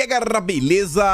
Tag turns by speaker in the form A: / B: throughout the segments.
A: galera, beleza?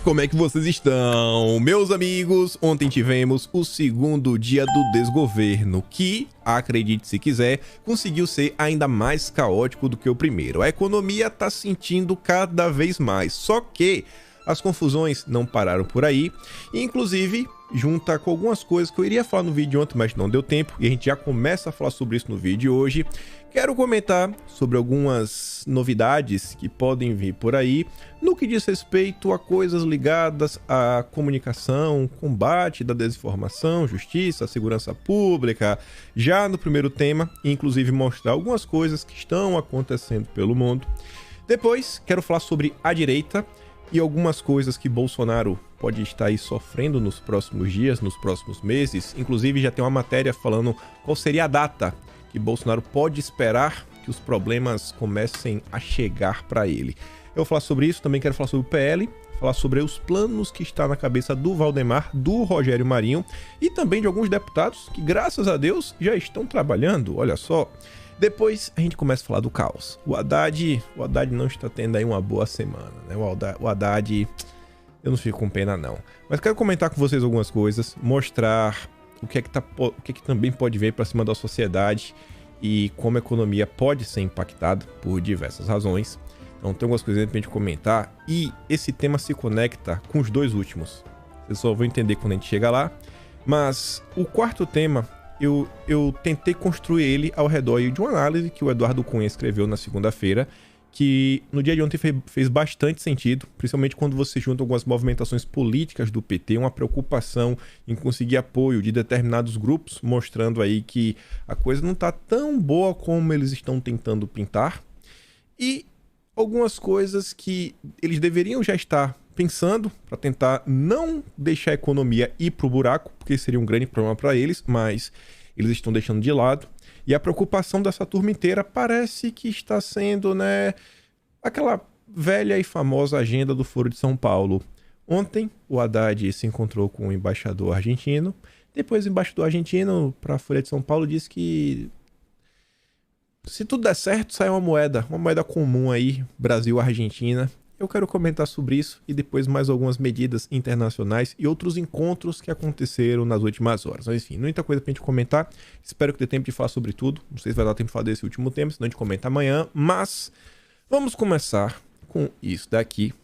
A: Como é que vocês estão? Meus amigos, ontem tivemos o segundo dia do desgoverno, que, acredite se quiser, conseguiu ser ainda mais caótico do que o primeiro. A economia tá sentindo cada vez mais, só que as confusões não pararam por aí, e inclusive junta com algumas coisas que eu iria falar no vídeo ontem, mas não deu tempo, e a gente já começa a falar sobre isso no vídeo de hoje. Quero comentar sobre algumas novidades que podem vir por aí, no que diz respeito a coisas ligadas à comunicação, combate da desinformação, justiça, segurança pública, já no primeiro tema, e inclusive mostrar algumas coisas que estão acontecendo pelo mundo. Depois, quero falar sobre a direita, e algumas coisas que Bolsonaro pode estar aí sofrendo nos próximos dias, nos próximos meses. Inclusive já tem uma matéria falando qual seria a data que Bolsonaro pode esperar que os problemas comecem a chegar para ele. Eu vou falar sobre isso, também quero falar sobre o PL, falar sobre os planos que está na cabeça do Valdemar, do Rogério Marinho e também de alguns deputados que, graças a Deus, já estão trabalhando, olha só. Depois a gente começa a falar do caos. O Haddad não está tendo aí uma boa semana, né? O Haddad, eu não fico com pena não. Mas quero comentar com vocês algumas coisas, mostrar o que é que também pode vir para cima da sociedade e como a economia pode ser impactada por diversas razões. Então tem algumas coisas pra gente comentar e esse tema se conecta com os dois últimos. Vocês só vão entender quando a gente chega lá. Mas o quarto tema, eu tentei construir ele ao redor de uma análise que o Eduardo Cunha escreveu na segunda-feira, que no dia de ontem fez bastante sentido, principalmente quando você junta algumas movimentações políticas do PT, uma preocupação em conseguir apoio de determinados grupos, mostrando aí que a coisa não está tão boa como eles estão tentando pintar, e algumas coisas que eles deveriam já estar pensando para tentar não deixar a economia ir para o buraco, porque seria um grande problema para eles, mas eles estão deixando de lado. E a preocupação dessa turma inteira parece que está sendo, né, aquela velha e famosa agenda do Foro de São Paulo. Ontem, o Haddad se encontrou com o embaixador argentino. Depois, o embaixador argentino, para a Folha de São Paulo, disse que se tudo der certo, sai uma moeda comum aí, Brasil-Argentina. Eu quero comentar sobre isso e depois mais algumas medidas internacionais e outros encontros que aconteceram nas últimas horas. Mas enfim, muita coisa pra gente comentar. Espero que dê tempo de falar sobre tudo. Não sei se vai dar tempo de falar desse último tema, senão a gente comenta amanhã. Mas vamos começar com isso daqui.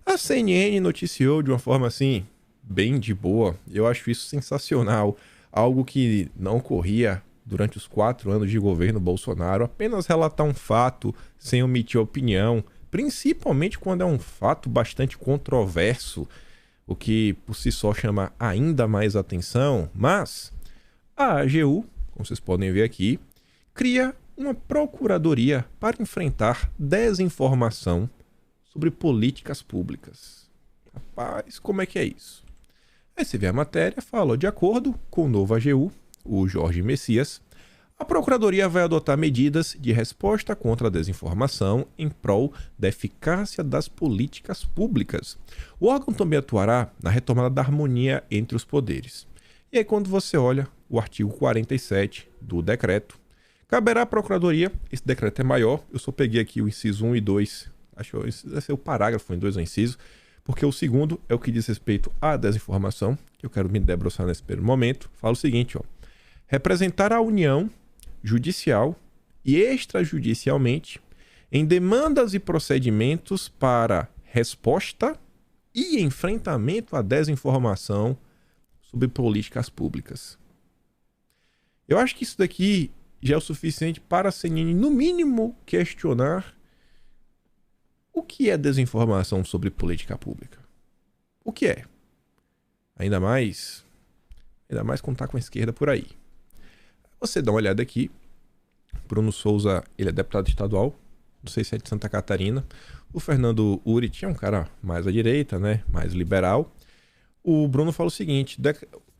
A: A CNN noticiou de uma forma assim, bem de boa. Eu acho isso sensacional. Algo que não ocorria durante os 4 anos de governo Bolsonaro. Apenas relatar um fato sem omitir opinião, principalmente quando é um fato bastante controverso, o que por si só chama ainda mais atenção. Mas a AGU, como vocês podem ver aqui, cria uma procuradoria para enfrentar desinformação sobre políticas públicas. Rapaz, como é que é isso? Aí você vê a matéria, fala, de acordo com o novo AGU, o Jorge Messias, a Procuradoria vai adotar medidas de resposta contra a desinformação em prol da eficácia das políticas públicas. O órgão também atuará na retomada da harmonia entre os poderes. E aí, quando você olha o artigo 47 do decreto, caberá à Procuradoria, esse decreto é maior, eu só peguei aqui o inciso 1 e 2, acho que vai ser o parágrafo em 2 ou inciso, porque o segundo é o que diz respeito à desinformação, que eu quero me debruçar nesse primeiro momento. Fala o seguinte, ó: representar a União judicial e extrajudicialmente em demandas e procedimentos para resposta e enfrentamento à desinformação sobre políticas públicas. Eu acho que isso daqui já é o suficiente para a CNN, no mínimo, questionar o que é desinformação sobre política pública. O que é? Ainda mais quando tá com a esquerda por aí. Você dá uma olhada aqui. Bruno Souza, ele é deputado estadual, não sei se é de Santa Catarina. O Fernando Urich é um cara mais à direita, né? Mais liberal. O Bruno fala o seguinte,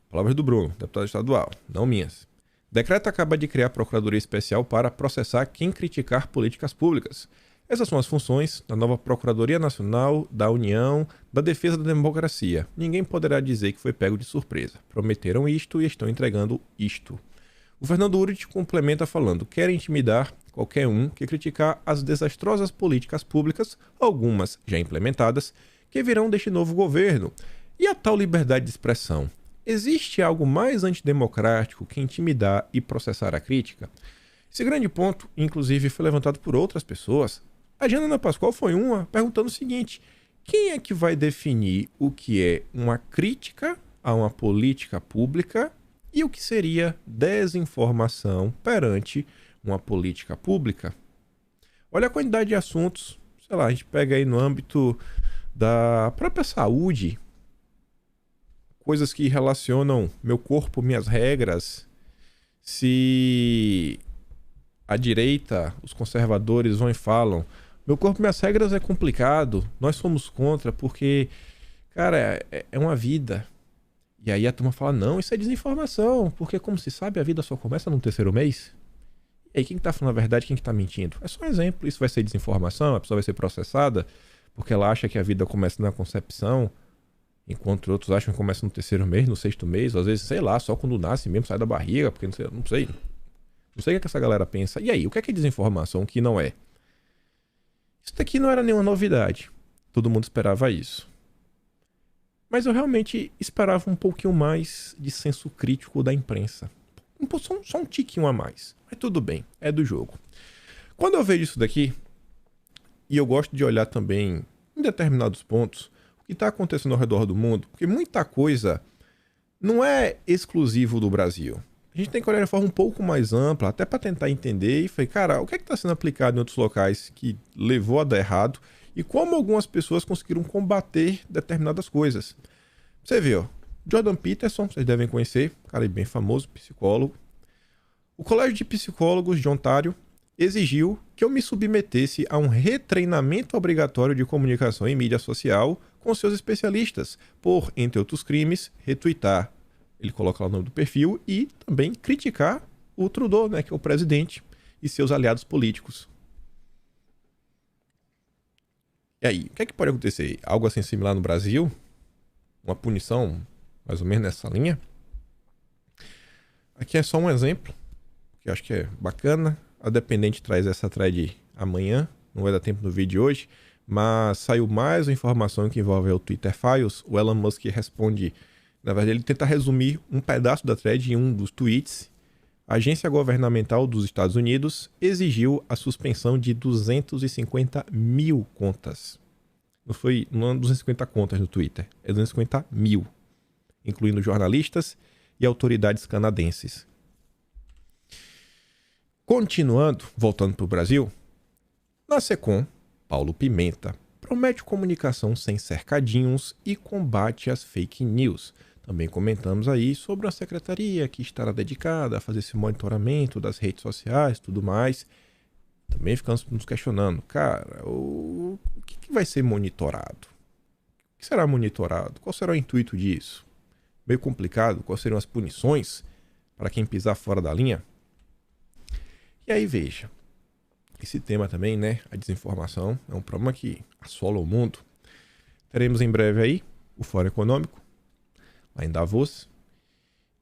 A: palavras do Bruno, deputado estadual, não minhas. Decreto acaba de criar a Procuradoria Especial para processar quem criticar políticas públicas. Essas são as funções da nova Procuradoria Nacional da União da Defesa da Democracia. Ninguém poderá dizer que foi pego de surpresa. Prometeram isto e estão entregando isto. O Fernando Urich complementa falando: querem intimidar qualquer um que criticar as desastrosas políticas públicas, algumas já implementadas, que virão deste novo governo. E a tal liberdade de expressão? Existe algo mais antidemocrático que intimidar e processar a crítica? Esse grande ponto, inclusive, foi levantado por outras pessoas. A Janaina Pascoal foi uma, perguntando o seguinte: quem é que vai definir o que é uma crítica a uma política pública e o que seria desinformação perante uma política pública? Olha a quantidade de assuntos, sei lá, a gente pega aí no âmbito da própria saúde, coisas que relacionam meu corpo, minhas regras. Se a direita, os conservadores vão e falam: meu corpo, minhas regras é complicado, nós somos contra porque, cara, é uma vida. E aí a turma fala: não, isso é desinformação, porque como se sabe, a vida só começa no terceiro mês. E aí quem que tá falando a verdade, quem que tá mentindo? É só um exemplo, isso vai ser desinformação, a pessoa vai ser processada porque ela acha que a vida começa na concepção, enquanto outros acham que começa no terceiro mês, no sexto mês, ou às vezes, sei lá, só quando nasce mesmo, sai da barriga, porque não sei. Não sei o que essa galera pensa. E aí, o que é desinformação, o que não é? Isso daqui não era nenhuma novidade. Todo mundo esperava isso. Mas eu realmente esperava um pouquinho mais de senso crítico da imprensa. Só um tiquinho a mais. Mas tudo bem, é do jogo. Quando eu vejo isso daqui, e eu gosto de olhar também em determinados pontos o que está acontecendo ao redor do mundo, porque muita coisa não é exclusivo do Brasil. A gente tem que olhar de forma um pouco mais ampla, até para tentar entender e falei, cara, o que é que está sendo aplicado em outros locais que levou a dar errado e como algumas pessoas conseguiram combater determinadas coisas. Você vê, ó, Jordan Peterson, vocês devem conhecer, cara bem famoso, psicólogo. O Colégio de Psicólogos de Ontário exigiu que eu me submetesse a um retreinamento obrigatório de comunicação em mídia social com seus especialistas, por, entre outros crimes, retweetar. Ele coloca lá o nome do perfil e também criticar o Trudeau, né, que é o presidente, e seus aliados políticos. E aí, o que é que pode acontecer? Algo assim similar no Brasil? Uma punição mais ou menos nessa linha? Aqui é só um exemplo, que eu acho que é bacana. A Dependente traz essa thread amanhã, não vai dar tempo no vídeo de hoje, mas saiu mais uma informação que envolve o Twitter Files. O Elon Musk responde, na verdade ele tenta resumir um pedaço da thread em um dos tweets. A agência governamental dos Estados Unidos exigiu a suspensão de 250 mil contas. Não é 250 contas no Twitter, é 250 mil, incluindo jornalistas e autoridades canadenses. Continuando, voltando para o Brasil, na SECOM, Paulo Pimenta promete comunicação sem cercadinhos e combate às fake news. Também comentamos aí sobre a secretaria que estará dedicada a fazer esse monitoramento das redes sociais e tudo mais. Também ficamos nos questionando, cara, o que vai ser monitorado? O que será monitorado? Qual será o intuito disso? Meio complicado, quais seriam as punições para quem pisar fora da linha? E aí veja, esse tema também, né, a desinformação é um problema que assola o mundo. Teremos em breve aí o Fórum Econômico, lá em Davos.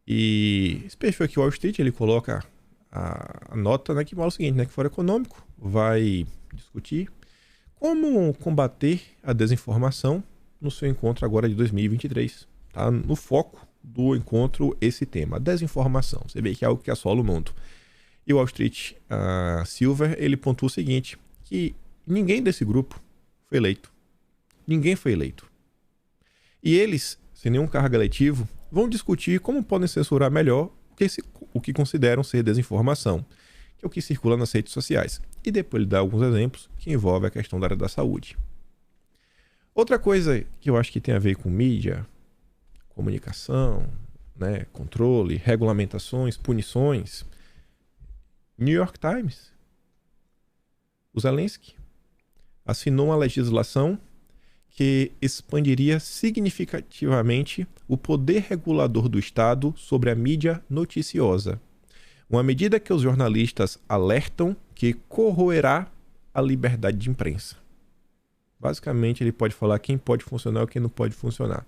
A: E esse perfil aqui, Wall Street, ele coloca a nota, né, que fala o seguinte, né, que o Fórum Econômico vai discutir como combater a desinformação no seu encontro agora de 2023. Tá no foco do encontro esse tema, desinformação. Você vê que é algo que assola o mundo. E o Wall Street Silver, ele pontua o seguinte, que ninguém desse grupo foi eleito. Ninguém foi eleito. E eles, sem nenhum cargo eletivo, vão discutir como podem censurar melhor o que consideram ser desinformação, que é o que circula nas redes sociais. E depois ele dá alguns exemplos que envolvem a questão da área da saúde. Outra coisa que eu acho que tem a ver com mídia, comunicação, né, controle, regulamentações, punições. New York Times. O Zelensky assinou uma legislação que expandiria significativamente o poder regulador do Estado sobre a mídia noticiosa. Uma medida que os jornalistas alertam que corroerá a liberdade de imprensa. Basicamente, ele pode falar quem pode funcionar e quem não pode funcionar.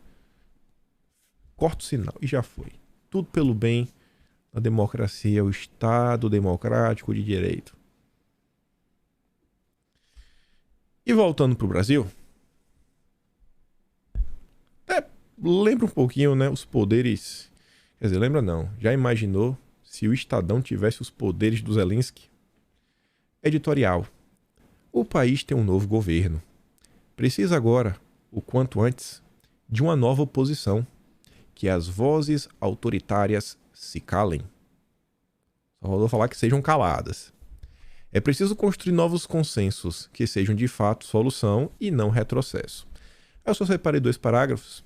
A: Corta o sinal e já foi. Tudo pelo bem da democracia, o Estado democrático de direito. E voltando para o Brasil, lembra um pouquinho, né, os poderes... Quer dizer, lembra não, já imaginou se o Estadão tivesse os poderes do Zelensky? Editorial. O país tem um novo governo. Precisa agora, o quanto antes, de uma nova oposição, que as vozes autoritárias se calem. Só vou falar que sejam caladas. É preciso construir novos consensos que sejam de fato solução e não retrocesso. Eu só separei 2 parágrafos.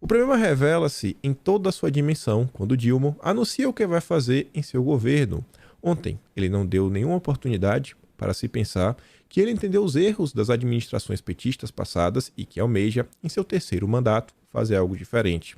A: O problema revela-se em toda a sua dimensão quando Dilma anuncia o que vai fazer em seu governo. Ontem, ele não deu nenhuma oportunidade para se pensar que ele entendeu os erros das administrações petistas passadas e que almeja, em seu 3º mandato, fazer algo diferente.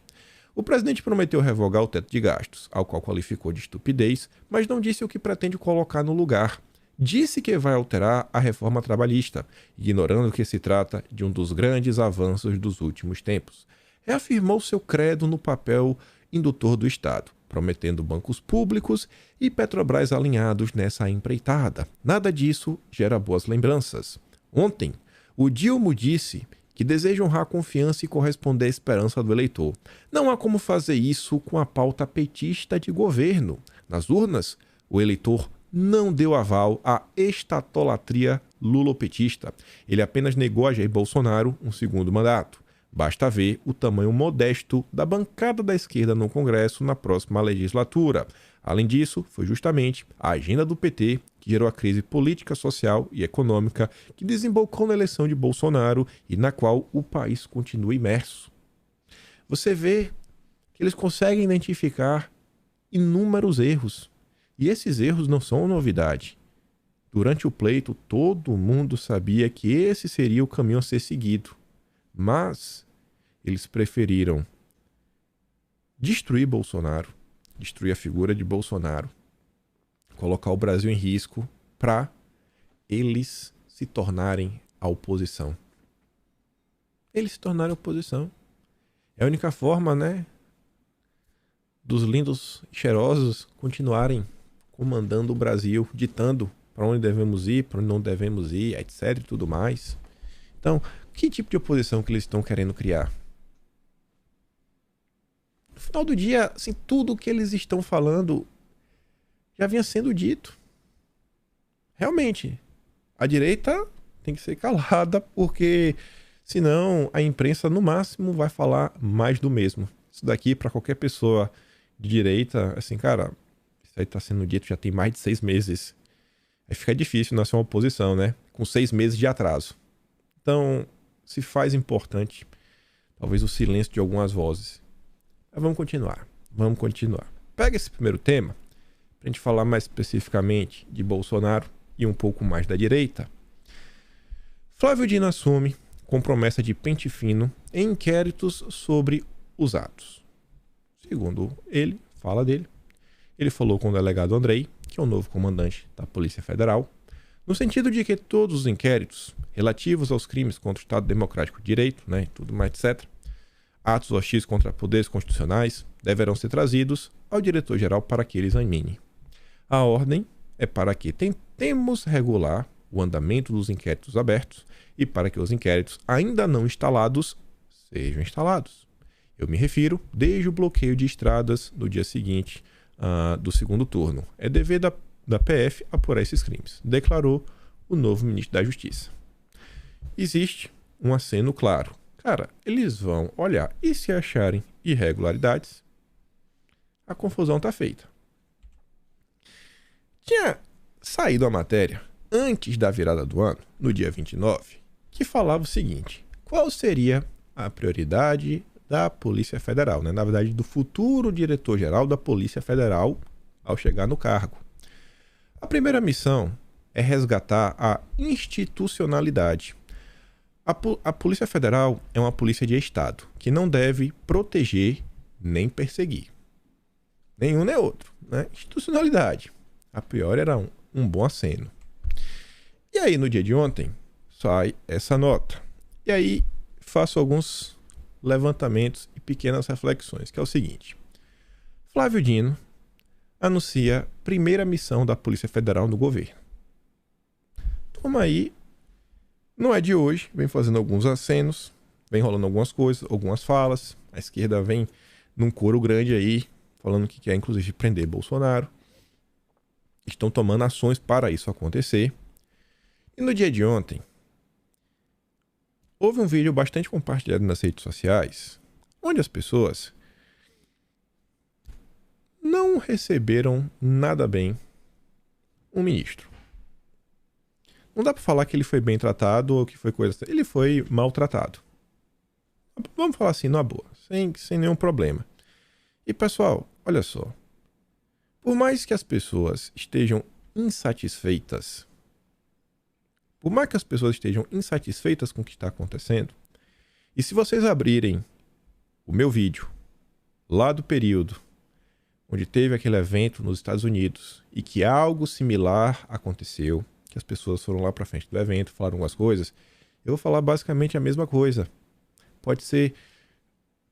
A: O presidente prometeu revogar o teto de gastos, ao qual qualificou de estupidez, mas não disse o que pretende colocar no lugar. Disse que vai alterar a reforma trabalhista, ignorando que se trata de um dos grandes avanços dos últimos tempos. Reafirmou seu credo no papel indutor do Estado, prometendo bancos públicos e Petrobras alinhados nessa empreitada. Nada disso gera boas lembranças. Ontem, o Dilma disse que deseja honrar a confiança e corresponder à esperança do eleitor. Não há como fazer isso com a pauta petista de governo. Nas urnas, o eleitor não deu aval à estatolatria lulopetista. Ele apenas negou a Jair Bolsonaro um 2º mandato. Basta ver o tamanho modesto da bancada da esquerda no Congresso na próxima legislatura. Além disso, foi justamente a agenda do PT que gerou a crise política, social e econômica que desembocou na eleição de Bolsonaro e na qual o país continua imerso. Você vê que eles conseguem identificar inúmeros erros. E esses erros não são novidade. Durante o pleito, todo mundo sabia que esse seria o caminho a ser seguido. Mas eles preferiram destruir Bolsonaro, destruir a figura de Bolsonaro, colocar o Brasil em risco para eles se tornarem a oposição. Eles se tornaram a oposição. É a única forma, né, dos lindos e cheirosos continuarem comandando o Brasil, ditando para onde devemos ir, para onde não devemos ir, etc. e tudo mais. Então, que tipo de oposição que eles estão querendo criar? No final do dia, assim, tudo o que eles estão falando já vinha sendo dito. Realmente, a direita tem que ser calada, porque senão a imprensa, no máximo, vai falar mais do mesmo. Isso daqui, para qualquer pessoa de direita, assim, cara, isso aí tá sendo dito já tem mais de 6 meses. Aí fica difícil nascer uma oposição, né? Com 6 meses de atraso. Então, se faz importante, talvez, o silêncio de algumas vozes. Mas vamos continuar. Pega esse primeiro tema, pra gente falar mais especificamente de Bolsonaro e um pouco mais da direita. Flávio Dino assume com promessa de pente fino em inquéritos sobre os atos. Segundo ele, fala dele, ele falou com o delegado Andrei, que é o novo comandante da Polícia Federal, no sentido de que todos os inquéritos relativos aos crimes contra o Estado Democrático de Direito, né, tudo mais, etc., atos hostis contra poderes constitucionais, deverão ser trazidos ao diretor-geral para que ele examine. A ordem é para que tentemos regular o andamento dos inquéritos abertos e para que os inquéritos ainda não instalados sejam instalados. Eu me refiro desde o bloqueio de estradas no dia seguinte do segundo turno. É dever da PF apurar esses crimes, declarou o novo ministro da Justiça. Existe um aceno claro. Cara, eles vão olhar e se acharem irregularidades, a confusão está feita. Tinha saído a matéria antes da virada do ano, no dia 29, que falava o seguinte: qual seria a prioridade da Polícia Federal, né? Na verdade, do futuro diretor-geral da Polícia Federal ao chegar no cargo. A primeira missão é resgatar a institucionalidade. A Polícia Federal é uma polícia de Estado que não deve proteger nem perseguir. Nenhum nem outro, né? Institucionalidade. A priori era um bom aceno. E aí, no dia de ontem, sai essa nota. E aí, faço alguns levantamentos e pequenas reflexões, que é o seguinte. Flávio Dino anuncia primeira missão da Polícia Federal no governo. Toma aí Não é de hoje, vem fazendo alguns acenos, vem rolando algumas coisas, algumas falas. A esquerda vem num coro grande aí, falando que quer inclusive prender Bolsonaro. Estão tomando ações para isso acontecer. E no dia de ontem, houve um vídeo bastante compartilhado nas redes sociais, onde as pessoas não receberam nada bem um ministro. Não dá pra falar que ele foi bem tratado ou que foi coisa... Ele foi maltratado. Vamos falar assim, numa boa, sem nenhum problema. E pessoal, olha só. Por mais que as pessoas estejam insatisfeitas, com o que está acontecendo, e se vocês abrirem o meu vídeo lá do período onde teve aquele evento nos Estados Unidos e que algo similar aconteceu, que as pessoas foram lá para frente do evento, falaram algumas coisas, eu vou falar basicamente a mesma coisa. Pode ser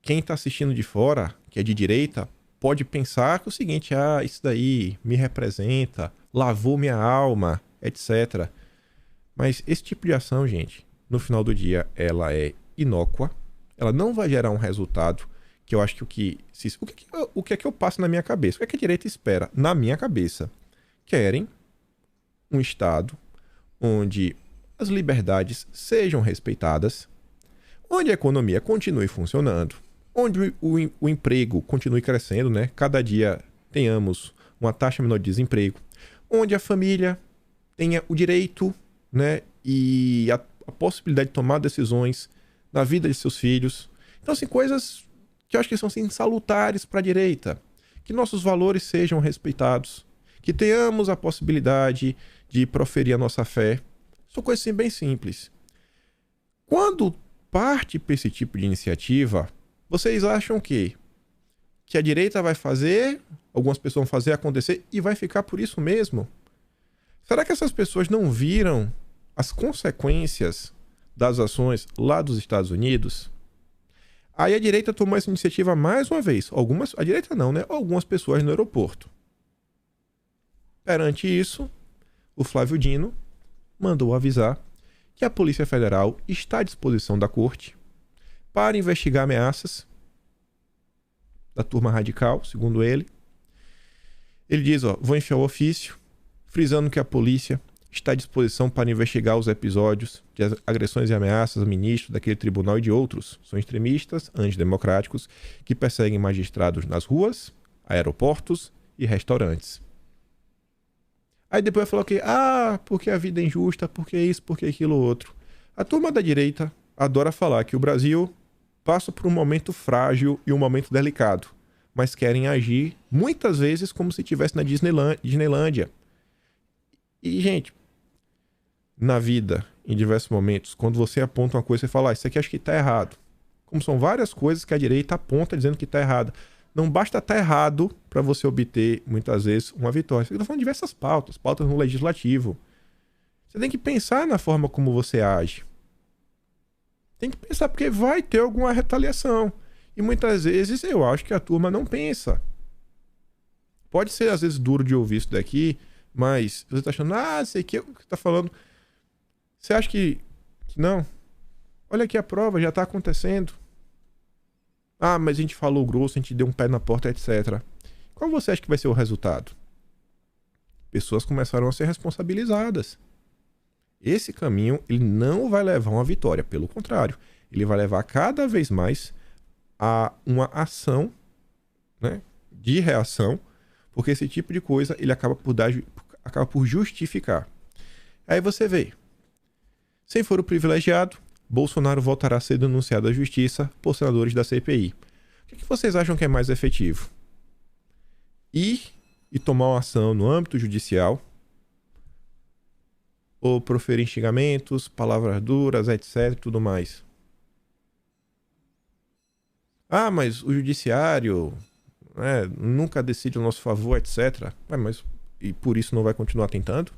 A: quem está assistindo de fora, que é de direita, pode pensar que é o seguinte, isso daí me representa, lavou minha alma, etc. Mas esse tipo de ação, gente, no final do dia, ela é inócua, ela não vai gerar um resultado que eu acho que o que é que eu passo na minha cabeça? O que é que a direita espera? Na minha cabeça, querem um Estado onde as liberdades sejam respeitadas, onde a economia continue funcionando, onde o emprego continue crescendo, né? Cada dia tenhamos uma taxa menor de desemprego, onde a família tenha o direito, né, e a possibilidade de tomar decisões na vida de seus filhos. Então, assim, coisas que eu acho que são assim, salutares para a direita. Que nossos valores sejam respeitados, que tenhamos a possibilidade de proferir a nossa fé. São coisas assim, bem simples. Quando parte para esse tipo de iniciativa, vocês acham que a direita vai fazer, algumas pessoas vão fazer acontecer e vai ficar por isso mesmo? Será que essas pessoas não viram as consequências das ações lá dos Estados Unidos? Aí a direita tomou essa iniciativa mais uma vez. A direita não, né? Algumas pessoas no aeroporto. Perante isso, o Flávio Dino mandou avisar que a Polícia Federal está à disposição da corte para investigar ameaças da turma radical, segundo ele. Ele diz, vou enfiar o ofício, frisando que a polícia está à disposição para investigar os episódios de agressões e ameaças a ministros daquele tribunal e de outros. São extremistas, antidemocráticos, que perseguem magistrados nas ruas, aeroportos e restaurantes. Aí depois falou que, porque a vida é injusta, porque isso, porque aquilo outro. A turma da direita adora falar que o Brasil passa por um momento frágil e um momento delicado, mas querem agir muitas vezes como se estivesse na Disneylândia. E, gente, na vida, em diversos momentos, quando você aponta uma coisa, você fala, isso aqui acho que está errado. Como são várias coisas que a direita aponta dizendo que está errado. Não basta estar errado para você obter, muitas vezes, uma vitória. Você está falando de diversas pautas no legislativo. Você tem que pensar na forma como você age. Tem que pensar, porque vai ter alguma retaliação. E muitas vezes eu acho que a turma não pensa. Pode ser, às vezes, duro de ouvir isso daqui, mas você está achando, sei que o que você está falando. Você acha que não? Olha aqui a prova, já está acontecendo. Mas a gente falou grosso, a gente deu um pé na porta, etc. Qual você acha que vai ser o resultado? Pessoas começaram a ser responsabilizadas. Esse caminho, ele não vai levar a uma vitória. Pelo contrário, ele vai levar cada vez mais a uma ação, né, de reação, porque esse tipo de coisa ele acaba por justificar. Aí você vê, sem foro privilegiado, Bolsonaro voltará a ser denunciado à justiça por senadores da CPI. O que vocês acham que é mais efetivo? Ir e tomar uma ação no âmbito judicial, ou proferir xingamentos, palavras duras, etc, tudo mais? Mas o judiciário, né, nunca decide a nosso favor, etc. E por isso não vai continuar tentando?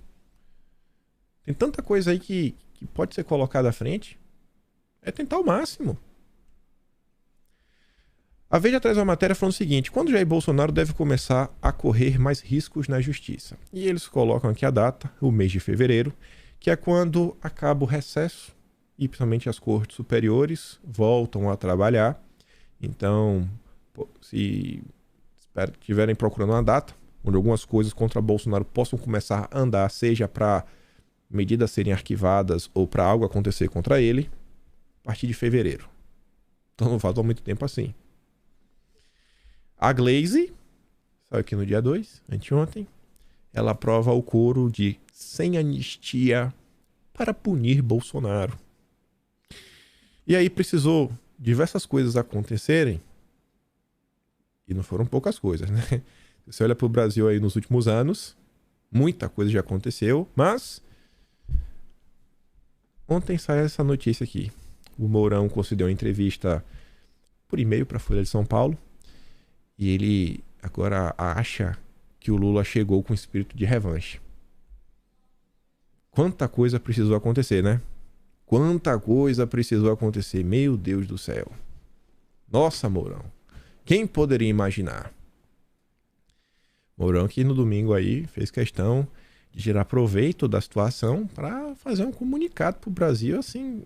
A: Tem tanta coisa aí que pode ser colocada à frente. É tentar o máximo. A Veja traz uma matéria falando o seguinte: quando Jair Bolsonaro deve começar a correr mais riscos na justiça? E eles colocam aqui a data, o mês de fevereiro, que é quando acaba o recesso e principalmente as cortes superiores voltam a trabalhar. Então, se estiverem procurando uma data onde algumas coisas contra Bolsonaro possam começar a andar, seja para medidas serem arquivadas ou para algo acontecer contra ele, a partir de fevereiro. Então não falta muito tempo assim. A Glaze, saiu aqui no dia 2, anteontem, ela aprova o coro de sem anistia para punir Bolsonaro. E aí precisou diversas coisas acontecerem, e não foram poucas coisas, né? Se você olha para o Brasil aí nos últimos anos, muita coisa já aconteceu, mas ontem saiu essa notícia aqui. O Mourão concedeu uma entrevista por e-mail para a Folha de São Paulo, e ele agora acha que o Lula chegou com espírito de revanche. Quanta coisa precisou acontecer, né? Quanta coisa precisou acontecer, meu Deus do céu. Nossa, Mourão. Quem poderia imaginar? Mourão que no domingo aí fez questão de tirar proveito da situação para fazer um comunicado pro Brasil, assim.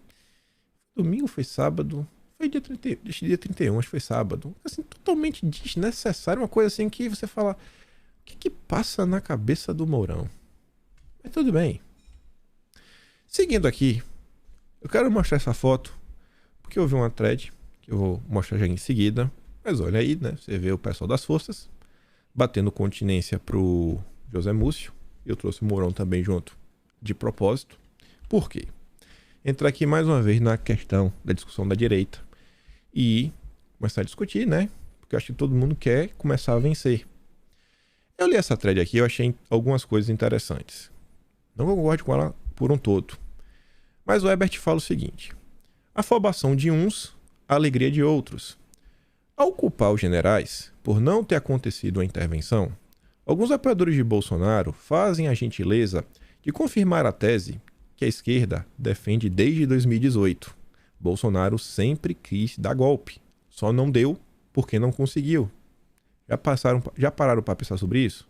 A: Domingo foi sábado, foi dia 31, acho que foi sábado. Assim, totalmente desnecessário, uma coisa assim que você fala, o que passa na cabeça do Mourão? Mas tudo bem. Seguindo aqui, eu quero mostrar essa foto, porque eu vi uma thread, que eu vou mostrar já em seguida. Mas olha aí, né? Você vê o pessoal das forças batendo continência pro José Múcio. Eu trouxe o Mourão também junto, de propósito. Por quê? Entrar aqui mais uma vez na questão da discussão da direita e começar a discutir, né? Porque eu acho que todo mundo quer começar a vencer. Eu li essa thread aqui, eu achei algumas coisas interessantes. Não concordo com ela por um todo. Mas o Herbert fala o seguinte: afobação de uns, a alegria de outros. Ao culpar os generais por não ter acontecido a intervenção, alguns apoiadores de Bolsonaro fazem a gentileza de confirmar a tese que a esquerda defende desde 2018. Bolsonaro sempre quis dar golpe, só não deu porque não conseguiu. Já pararam para pensar sobre isso?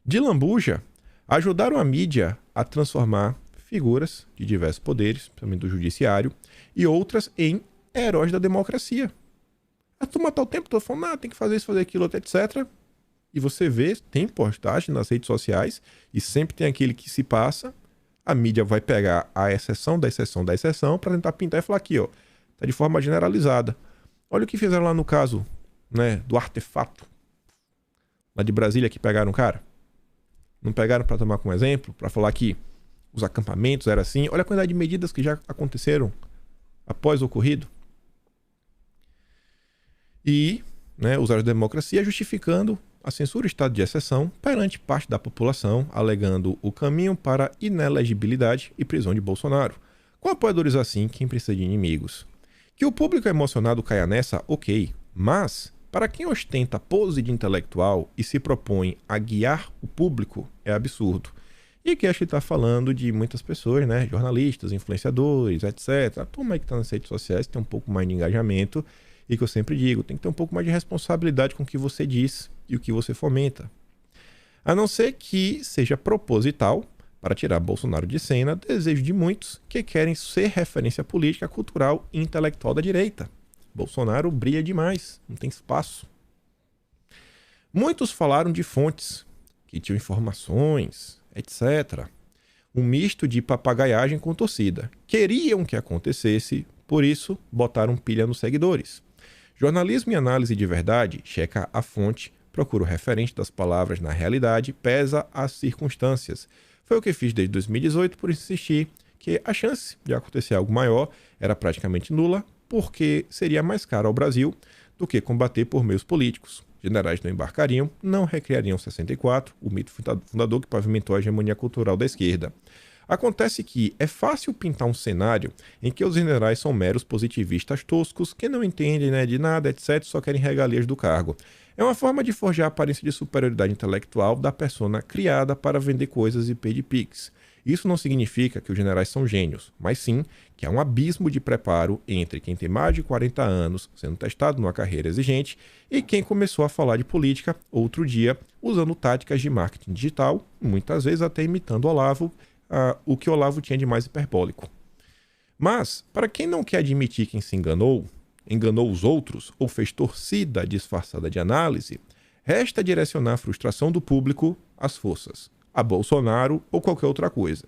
A: De lambuja, ajudaram a mídia a transformar figuras de diversos poderes, principalmente do judiciário, e outras em heróis da democracia. A turma tá o tempo todo falando, tem que fazer isso, fazer aquilo, etc. E você vê, tem postagem nas redes sociais, e sempre tem aquele que se passa, a mídia vai pegar a exceção da exceção da exceção para tentar pintar e falar aqui, ó, tá de forma generalizada. Olha o que fizeram lá no caso, né, do artefato, lá de Brasília, que pegaram o cara. Não pegaram para tomar como exemplo, para falar que os acampamentos eram assim. Olha a quantidade de medidas que já aconteceram após o ocorrido. E, né, usaram a democracia justificando a censura e estado de exceção perante parte da população, alegando o caminho para inelegibilidade e prisão de Bolsonaro. Com apoiadores assim, quem precisa de inimigos? Que o público emocionado caia nessa, ok, mas para quem ostenta pose de intelectual e se propõe a guiar o público, é absurdo. E aqui acho que está falando de muitas pessoas, né, jornalistas, influenciadores, etc. A turma aí que está nas redes sociais tem um pouco mais de engajamento. E que eu sempre digo, tem que ter um pouco mais de responsabilidade com o que você diz e o que você fomenta. A não ser que seja proposital, para tirar Bolsonaro de cena, desejo de muitos que querem ser referência política, cultural e intelectual da direita. Bolsonaro brilha demais, não tem espaço. Muitos falaram de fontes, que tinham informações, etc. Um misto de papagaiagem com torcida. Queriam que acontecesse, por isso botaram pilha nos seguidores. Jornalismo e análise de verdade checa a fonte, procura o referente das palavras na realidade, pesa as circunstâncias. Foi o que fiz desde 2018 por insistir que a chance de acontecer algo maior era praticamente nula, porque seria mais caro ao Brasil do que combater por meios políticos. Generais não embarcariam, não recriariam 64, o mito fundador que pavimentou a hegemonia cultural da esquerda. Acontece que é fácil pintar um cenário em que os generais são meros positivistas toscos que não entendem, né, de nada, etc., só querem regalias do cargo. É uma forma de forjar a aparência de superioridade intelectual da persona criada para vender coisas e pedir pix. Isso não significa que os generais são gênios, mas sim que há um abismo de preparo entre quem tem mais de 40 anos sendo testado numa carreira exigente e quem começou a falar de política outro dia usando táticas de marketing digital, muitas vezes até imitando Olavo, o que Olavo tinha de mais hiperbólico. Mas, para quem não quer admitir quem se enganou, enganou os outros ou fez torcida disfarçada de análise, resta direcionar a frustração do público às forças, a Bolsonaro ou qualquer outra coisa.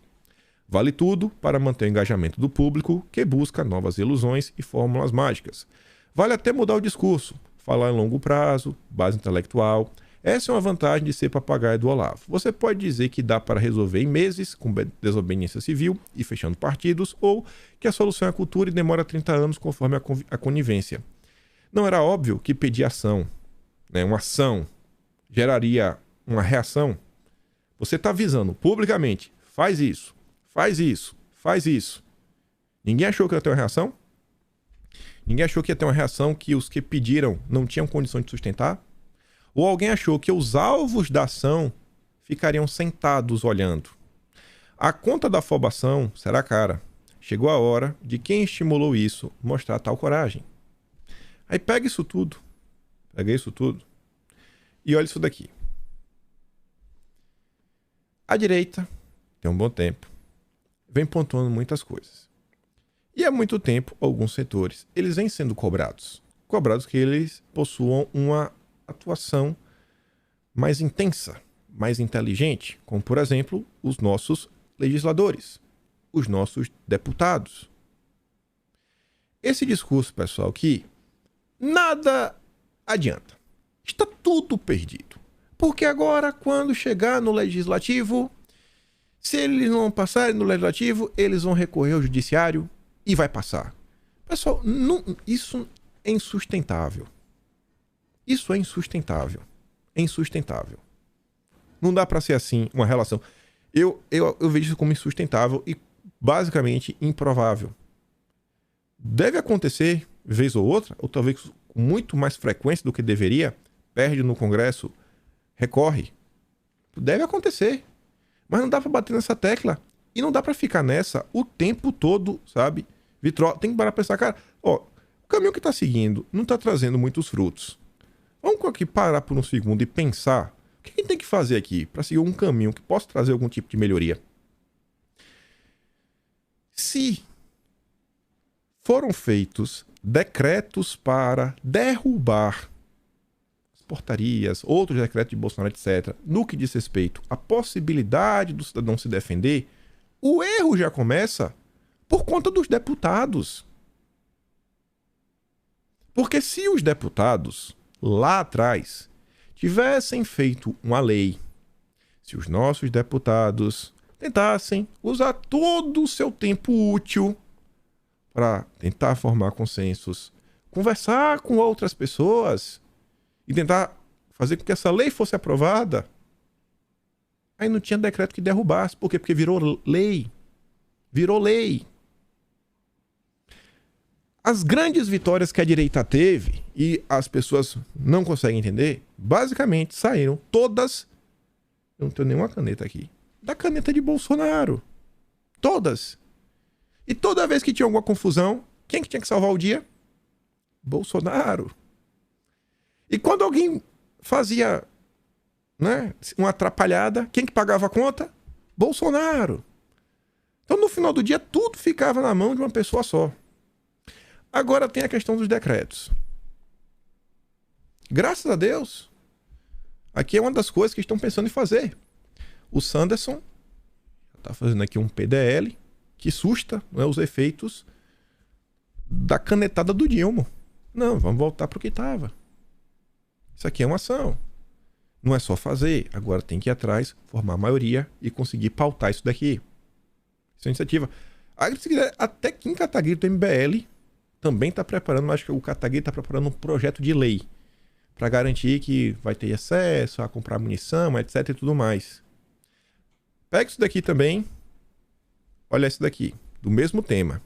A: Vale tudo para manter o engajamento do público que busca novas ilusões e fórmulas mágicas. Vale até mudar o discurso, falar em longo prazo, base intelectual. Essa é uma vantagem de ser papagaio do Olavo. Você pode dizer que dá para resolver em meses com desobediência civil e fechando partidos, ou que a solução é a cultura e demora 30 anos conforme a conivência. Não era óbvio que pedir ação, uma ação, geraria uma reação? Você está avisando publicamente, faz isso, faz isso, faz isso. Ninguém achou que ia ter uma reação? Ninguém achou que ia ter uma reação que os que pediram não tinham condição de sustentar? Ou alguém achou que os alvos da ação ficariam sentados olhando? A conta da afobação será cara. Chegou a hora de quem estimulou isso mostrar tal coragem. Aí pega isso tudo e olha isso daqui. A direita, tem um bom tempo, vem pontuando muitas coisas. E há muito tempo, alguns setores, eles vêm sendo cobrados. Cobrados que eles possuam uma atuação mais intensa, mais inteligente, como, por exemplo, os nossos legisladores, os nossos deputados. Esse discurso, pessoal, que nada adianta. Está tudo perdido. Porque agora, quando chegar no legislativo, se eles não passarem no legislativo, eles vão recorrer ao judiciário e vai passar. Pessoal, isso é insustentável. Isso é insustentável. É insustentável. Não dá para ser assim uma relação. Eu vejo isso como insustentável e basicamente improvável. Deve acontecer, vez ou outra, ou talvez com muito mais frequência do que deveria, perde no Congresso, recorre. Deve acontecer. Mas não dá para bater nessa tecla. E não dá para ficar nessa o tempo todo, sabe? Vitró, tem que parar pra pensar, cara, o caminho que tá seguindo não tá trazendo muitos frutos. Vamos aqui parar por um segundo e pensar o que a gente tem que fazer aqui para seguir um caminho que possa trazer algum tipo de melhoria. Se foram feitos decretos para derrubar as portarias, outros decretos de Bolsonaro, etc., no que diz respeito à possibilidade do cidadão se defender, o erro já começa por conta dos deputados. Porque se os deputados, lá atrás, tivessem feito uma lei, se os nossos deputados tentassem usar todo o seu tempo útil para tentar formar consensos, conversar com outras pessoas e tentar fazer com que essa lei fosse aprovada, aí não tinha decreto que derrubasse. Por quê? Porque virou lei. Virou lei. As grandes vitórias que a direita teve, e as pessoas não conseguem entender, basicamente saíram todas, eu não tenho nenhuma caneta aqui, da caneta de Bolsonaro. Todas. E toda vez que tinha alguma confusão, quem que tinha que salvar o dia? Bolsonaro. E quando alguém fazia, uma atrapalhada, quem que pagava a conta? Bolsonaro. Então, no final do dia, tudo ficava na mão de uma pessoa só. Agora tem a questão dos decretos. Graças a Deus, aqui é uma das coisas que estão pensando em fazer. O Sanderson está fazendo aqui um PDL que susta os efeitos da canetada do Dilma. Não, vamos voltar para o que estava. Isso aqui é uma ação. Não é só fazer, agora tem que ir atrás, formar a maioria e conseguir pautar isso daqui. Isso é iniciativa. Até Kim Kataguiri do MBL também está preparando, acho que o Kataguiri está preparando um projeto de lei para garantir que vai ter acesso a comprar munição, etc e tudo mais. Pega isso daqui também. Olha isso daqui, do mesmo tema.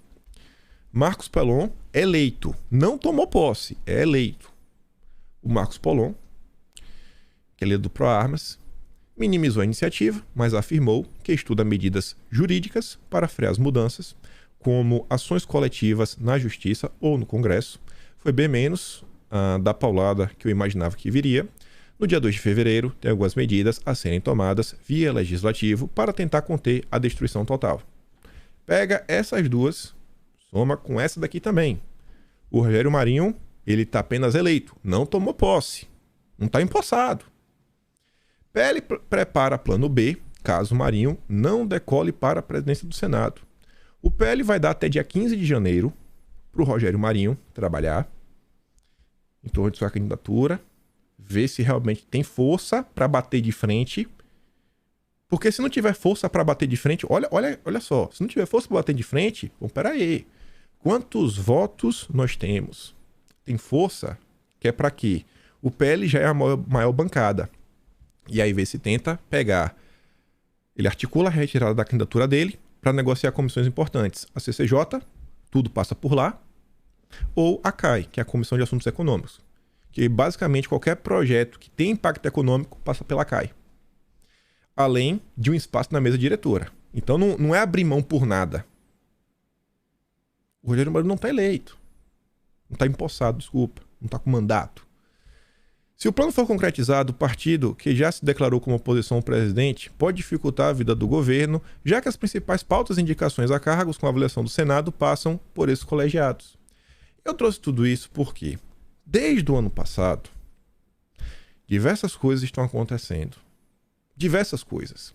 A: Marcos Pelon, eleito. Não tomou posse, é eleito. O Marcos Pelon, que ele é do ProArmas, minimizou a iniciativa, mas afirmou que estuda medidas jurídicas para frear as mudanças, como ações coletivas na Justiça ou no Congresso. Foi bem menos da paulada que eu imaginava que viria. No dia 2 de fevereiro, tem algumas medidas a serem tomadas via legislativo para tentar conter a destruição total. Pega essas duas, Soma com essa daqui também. O Rogério Marinho, ele tá apenas eleito, não tomou posse, não tá empossado. PL prepara plano B, caso Marinho não decole para a presidência do Senado. O PL vai dar até dia 15 de janeiro para o Rogério Marinho trabalhar em torno de sua candidatura, ver se realmente tem força para bater de frente. Porque se não tiver força para bater de frente, olha só, se não tiver força para bater de frente, peraí, quantos votos nós temos? Tem força, que é para quê? O PL já é a maior bancada. E aí vê se tenta pegar. Ele articula a retirada da candidatura dele para negociar comissões importantes. A CCJ, tudo passa por lá. Ou a CAI, que é a Comissão de Assuntos Econômicos. Que basicamente qualquer projeto que tem impacto econômico passa pela CAI. Além de um espaço na mesa diretora. Então não é abrir mão por nada. O Rogério Marinho não está eleito. Não está empossado, desculpa. Não está com mandato. Se o plano for concretizado, o partido, que já se declarou como oposição ao presidente, pode dificultar a vida do governo, já que as principais pautas e indicações a cargos com avaliação do Senado passam por esses colegiados. Eu trouxe tudo isso porque, desde o ano passado, diversas coisas estão acontecendo. Diversas coisas.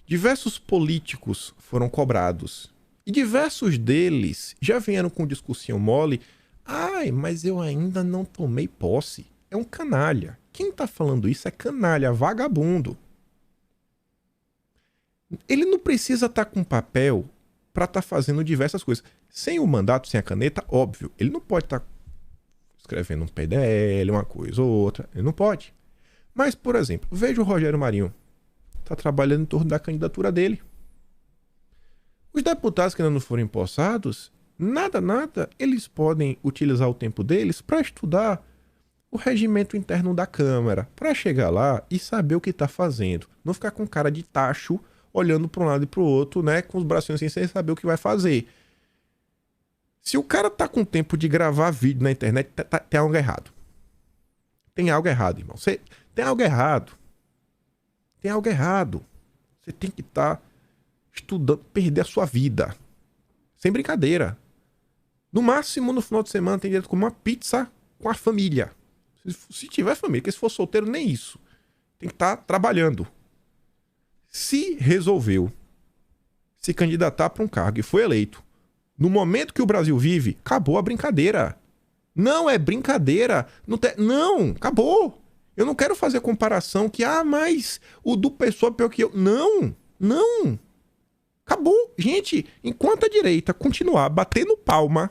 A: Diversos políticos foram cobrados. E diversos deles já vieram com discursinho mole. Ai, mas eu ainda não tomei posse. É um canalha. Quem tá falando isso é canalha, vagabundo. Ele não precisa estar com papel para estar fazendo diversas coisas. Sem o mandato, sem a caneta, óbvio. Ele não pode estar escrevendo um PDL, uma coisa ou outra. Ele não pode. Mas, por exemplo, veja o Rogério Marinho. Está trabalhando em torno da candidatura dele. Os deputados que ainda não foram empossados, nada, eles podem utilizar o tempo deles para estudar o regimento interno da Câmara, para chegar lá e saber o que está fazendo. Não ficar com cara de tacho, olhando para um lado e para o outro, né, com os bracinhos assim, sem saber o que vai fazer. Se o cara tá com tempo de gravar vídeo na internet, tem algo errado. Tem algo errado, irmão. Tem algo errado. Tem algo errado. Você tem que estar estudando, perder a sua vida. Sem brincadeira. No máximo, no final de semana, tem direito a comer uma pizza com a família. Se tiver família, porque se for solteiro, nem isso. Tem que estar trabalhando. Se resolveu se candidatar para um cargo e foi eleito, no momento que o Brasil vive, acabou a brincadeira. Não é brincadeira. Não, acabou. Eu não quero fazer comparação que, mas o do pessoal é pior que eu. Não. Acabou. Gente, enquanto a direita continuar batendo palma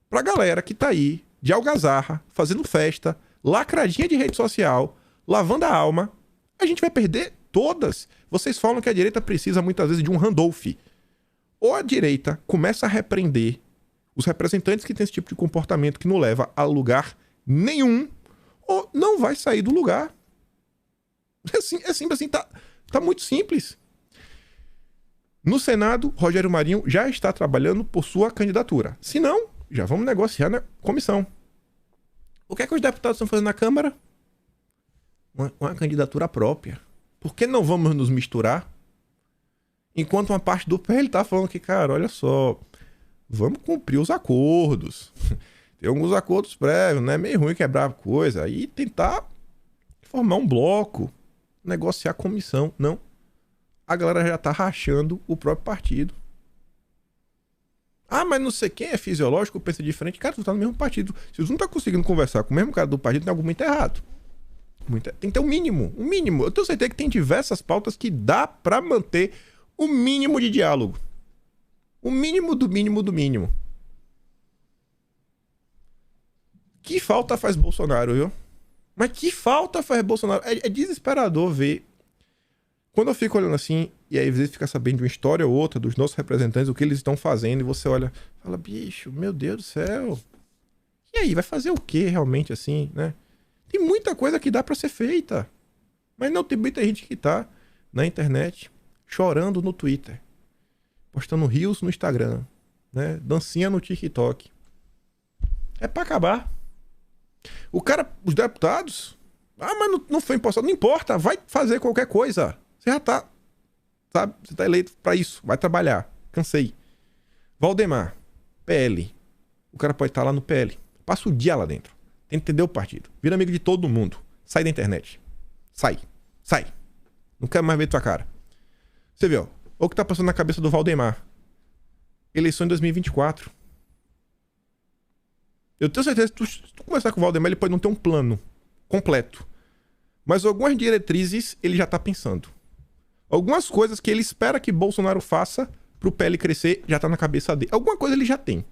A: pra galera que tá aí, de algazarra, fazendo festa, lacradinha de rede social, lavando a alma, a gente vai perder todas. Vocês falam que a direita precisa muitas vezes de um Randolph. Ou a direita começa a repreender os representantes que têm esse tipo de comportamento que não leva a lugar nenhum, ou não vai sair do lugar. É simples assim, tá muito simples. No Senado, Rogério Marinho já está trabalhando por sua candidatura. Se não, já vamos negociar na comissão. O que é que os deputados estão fazendo na Câmara? Uma candidatura própria. Por que não vamos nos misturar? Enquanto uma parte do PL tá falando que, cara, olha só, vamos cumprir os acordos. Tem alguns acordos prévios, né? Meio ruim quebrar coisa. Aí tentar formar um bloco, negociar a comissão. Não. A galera já tá rachando o próprio partido. Mas não sei quem é fisiológico, pensa diferente. Cara, tu tá no mesmo partido. Se tu não tá conseguindo conversar com o mesmo cara do partido, tem algo muito errado. Tem que ter um mínimo. Eu tenho certeza que tem diversas pautas que dá pra manter o mínimo de diálogo. O mínimo do mínimo do mínimo. Que falta faz Bolsonaro, viu? Mas que falta faz Bolsonaro? É desesperador ver. Quando eu fico olhando assim, e aí às vezes fica sabendo de uma história ou outra dos nossos representantes, o que eles estão fazendo, e você olha, fala, bicho, meu Deus do céu. E aí, vai fazer o que realmente assim, né? Tem muita coisa que dá pra ser feita. Mas não, tem muita gente que tá na internet chorando no Twitter, postando reels no Instagram, né? Dancinha no TikTok. É pra acabar. Os deputados, mas não foi impostado, não importa, vai fazer qualquer coisa. Você já tá, sabe? Você tá eleito pra isso, vai trabalhar. Cansei. Valdemar, PL. O cara pode estar lá no PL. Passa o dia lá dentro. Tenta entender o partido. Vira amigo de todo mundo. Sai da internet. Sai. Sai. Não quero mais ver tua cara. Você viu, ó. Olha o que tá passando na cabeça do Valdemar. Eleição em 2024. Eu tenho certeza que se tu conversar com o Valdemar, ele pode não ter um plano completo. Mas algumas diretrizes ele já tá pensando. Algumas coisas que ele espera que Bolsonaro faça pro PL crescer já tá na cabeça dele. Alguma coisa ele já tem.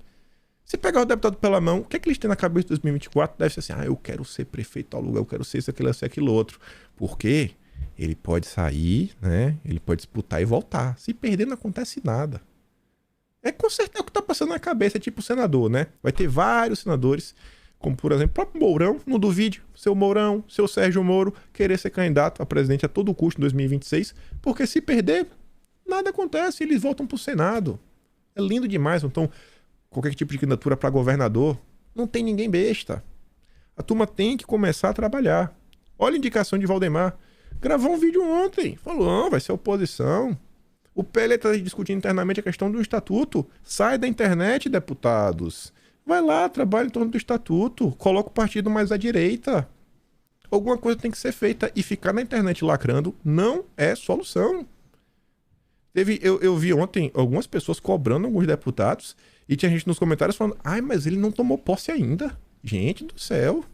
A: Se pegar o deputado pela mão, o que é que eles têm na cabeça de 2024? Deve ser assim, eu quero ser prefeito tal lugar, eu quero ser isso, aquilo outro. Por quê? Ele pode sair, né? Ele pode disputar e voltar. Se perder, não acontece nada. É com certeza o que tá passando na cabeça, é tipo o senador, né? Vai ter vários senadores, como por exemplo o próprio Mourão, não duvide, seu Mourão, seu Sérgio Moro, querer ser candidato a presidente a todo custo em 2026, porque se perder, nada acontece, eles voltam pro Senado. É lindo demais, então qualquer tipo de candidatura para governador, não tem ninguém besta. A turma tem que começar a trabalhar. Olha a indicação de Valdemar. Gravou um vídeo ontem, falou, vai ser oposição. O PL está discutindo internamente a questão do estatuto. Sai da internet, deputados. Vai lá, trabalha em torno do estatuto. Coloca o partido mais à direita. Alguma coisa tem que ser feita. E ficar na internet lacrando não é solução. Eu vi ontem algumas pessoas cobrando alguns deputados. E tinha gente nos comentários falando, mas ele não tomou posse ainda. Gente do céu.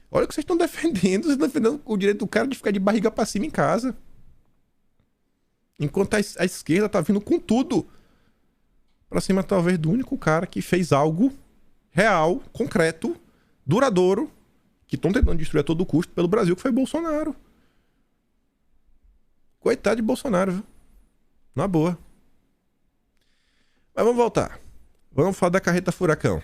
A: Olha o que vocês estão defendendo. Vocês estão defendendo o direito do cara de ficar de barriga pra cima em casa. Enquanto a esquerda tá vindo com tudo pra cima, talvez, do único cara que fez algo real, concreto, duradouro, que estão tentando destruir a todo custo pelo Brasil, que foi Bolsonaro. Coitado de Bolsonaro, viu? Na boa. Mas vamos voltar. Vamos falar da carreta furacão.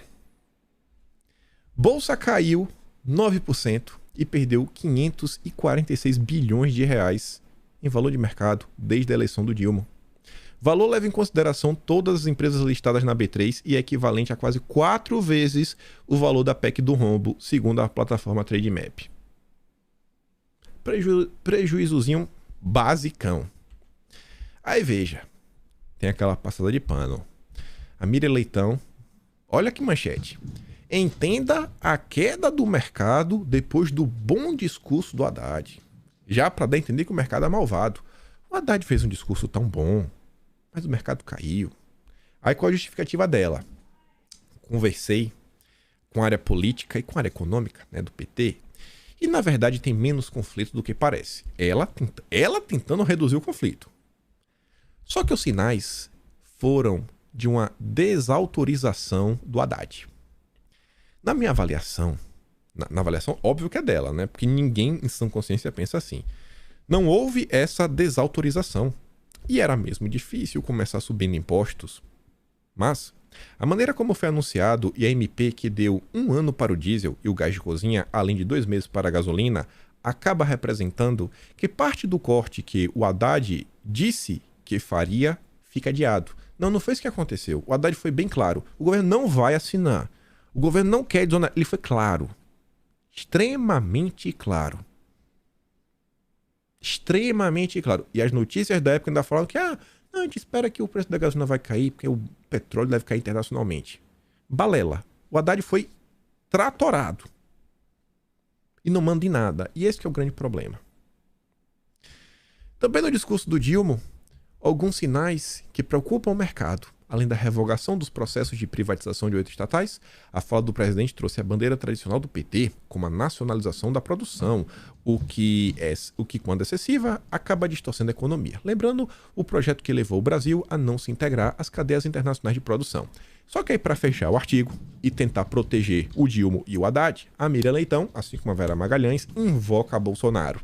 A: Bolsa caiu 9% e perdeu 546 bilhões de reais em valor de mercado desde a eleição do Dilma. Valor leva em consideração todas as empresas listadas na B3 e é equivalente a quase 4 vezes o valor da PEC do rombo, segundo a plataforma Trademap. Prejuízozinho basicão. Aí veja, tem aquela passada de pano. A Miriam Leitão, olha que manchete. Entenda a queda do mercado depois do bom discurso do Haddad. Já para dar a entender que o mercado é malvado. O Haddad fez um discurso tão bom, mas o mercado caiu. Aí qual a justificativa dela? Conversei com a área política e com a área econômica, né, do PT, e na verdade tem menos conflito do que parece. Ela tentando reduzir o conflito. Só que os sinais foram de uma desautorização do Haddad. Na minha avaliação, na avaliação óbvio que é dela, né? Porque ninguém em sã consciência pensa assim. Não houve essa desautorização. E era mesmo difícil começar subindo impostos. Mas a maneira como foi anunciado e a MP que deu 1 ano para o diesel e o gás de cozinha, além de 2 meses para a gasolina, acaba representando que parte do corte que o Haddad disse que faria fica adiado. Não foi isso que aconteceu. O Haddad foi bem claro. O governo não vai assinar. O governo não quer desonerar. Ele foi claro. Extremamente claro. Extremamente claro. E as notícias da época ainda falavam que não, a gente espera que o preço da gasolina vai cair porque o petróleo deve cair internacionalmente. Balela. O Haddad foi tratorado. E não manda em nada. E esse que é o grande problema. Também no discurso do Dilma, alguns sinais que preocupam o mercado. Além da revogação dos processos de privatização de 8 estatais, a fala do presidente trouxe a bandeira tradicional do PT, como a nacionalização da produção, o que quando excessiva, acaba distorcendo a economia. Lembrando o projeto que levou o Brasil a não se integrar às cadeias internacionais de produção. Só que aí, para fechar o artigo e tentar proteger o Dilma e o Haddad, a Miriam Leitão, assim como a Vera Magalhães, invoca a Bolsonaro.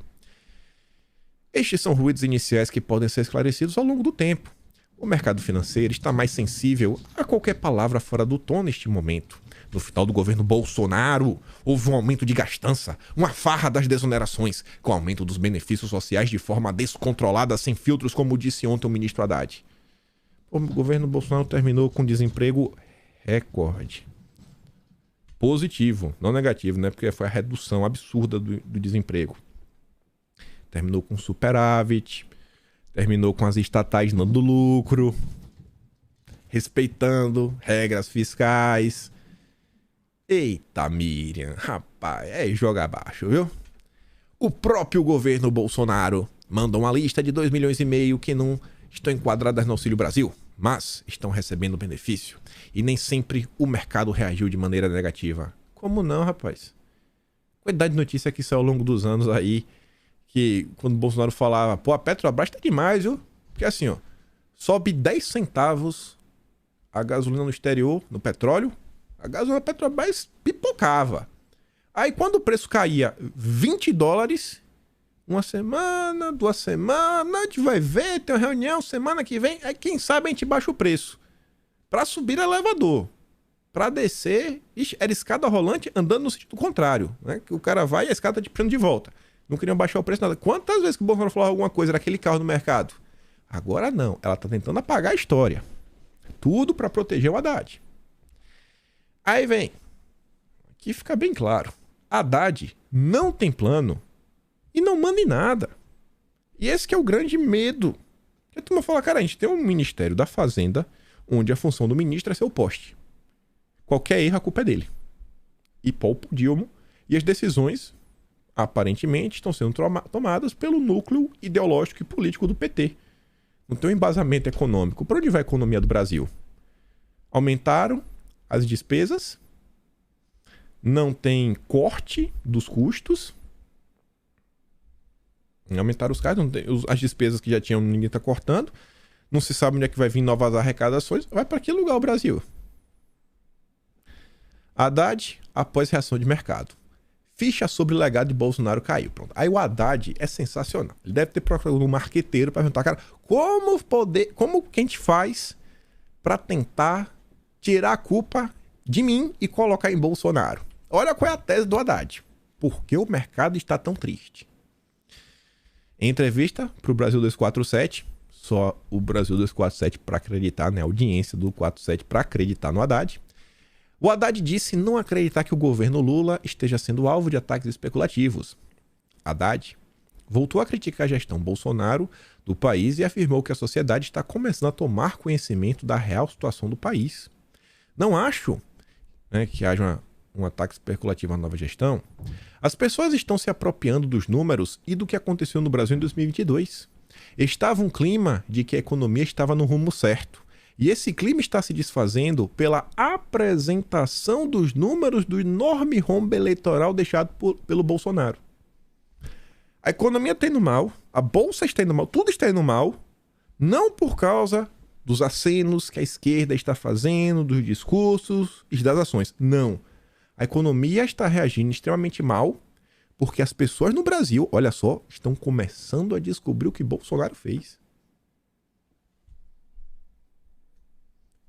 A: Estes são ruídos iniciais que podem ser esclarecidos ao longo do tempo. O mercado financeiro está mais sensível a qualquer palavra fora do tom neste momento. No final do governo Bolsonaro, houve um aumento de gastança, uma farra das desonerações, com aumento dos benefícios sociais de forma descontrolada, sem filtros, como disse ontem o ministro Haddad. O governo Bolsonaro terminou com desemprego recorde. Positivo, não negativo, né? Porque foi a redução absurda do desemprego. Terminou com superávit, terminou com as estatais dando lucro. respeitando regras fiscais. Eita, Miriam, rapaz, é joga abaixo, viu? O próprio governo Bolsonaro mandou uma lista de 2,5 milhões que não estão enquadradas no Auxílio Brasil, mas estão recebendo benefício. E nem sempre o mercado reagiu de maneira negativa. Como não, rapaz? Quantidade de notícia que saiu ao longo dos anos aí, que quando o Bolsonaro falava, pô, a Petrobras tá demais, viu? Porque assim, ó, sobe 10 centavos a gasolina no exterior, no petróleo, a gasolina da Petrobras pipocava. Aí quando o preço caía 20 dólares, uma semana, 2 semanas, a gente vai ver, tem uma reunião semana que vem, aí quem sabe a gente baixa o preço. Pra subir elevador. Pra descer, ixi, era escada rolante andando no sentido contrário, né? Que o cara vai e a escada tá te prendendo de volta. Não queriam baixar o preço, nada. Quantas vezes que o Bolsonaro falou alguma coisa daquele carro no mercado? Agora não, ela tá tentando apagar a história. Tudo pra proteger o Haddad. Aí vem, aqui fica bem claro, Haddad não tem plano e não manda em nada. E esse que é o grande medo. Porque a turma fala, cara, a gente tem um Ministério da Fazenda, onde a função do ministro é ser o poste. Qualquer erro, a culpa é dele. E poupa o Dilma. E as decisões, aparentemente, estão sendo tomadas pelo núcleo ideológico e político do PT. Não tem um embasamento econômico. Para onde vai a economia do Brasil? Aumentaram as despesas, não tem corte dos custos, aumentaram os gastos, não tem, as despesas que já tinham, ninguém está cortando, não se sabe onde é que vai vir novas arrecadações, vai para que lugar o Brasil? Haddad, após reação de mercado. Ficha sobre o legado de Bolsonaro caiu. Pronto. Aí o Haddad é sensacional. Ele deve ter procurado um marqueteiro para perguntar, cara, como que a gente faz para tentar tirar a culpa de mim e colocar em Bolsonaro? Olha qual é a tese do Haddad. Por que o mercado está tão triste? Em entrevista para o Brasil 247, só o Brasil 247 para acreditar, né? A audiência do 47 para acreditar no Haddad. O Haddad disse não acreditar que o governo Lula esteja sendo alvo de ataques especulativos. Haddad voltou a criticar a gestão Bolsonaro do país e afirmou que a sociedade está começando a tomar conhecimento da real situação do país. Não acho, né, que haja um ataque especulativo à nova gestão. As pessoas estão se apropriando dos números e do que aconteceu no Brasil em 2022. Estava um clima de que a economia estava no rumo certo. E esse clima está se desfazendo pela apresentação dos números do enorme rombo eleitoral deixado pelo Bolsonaro. A economia está indo mal, a bolsa está indo mal, tudo está indo mal, não por causa dos acenos que a esquerda está fazendo, dos discursos e das ações. Não. A economia está reagindo extremamente mal porque as pessoas no Brasil, olha só, estão começando a descobrir o que Bolsonaro fez.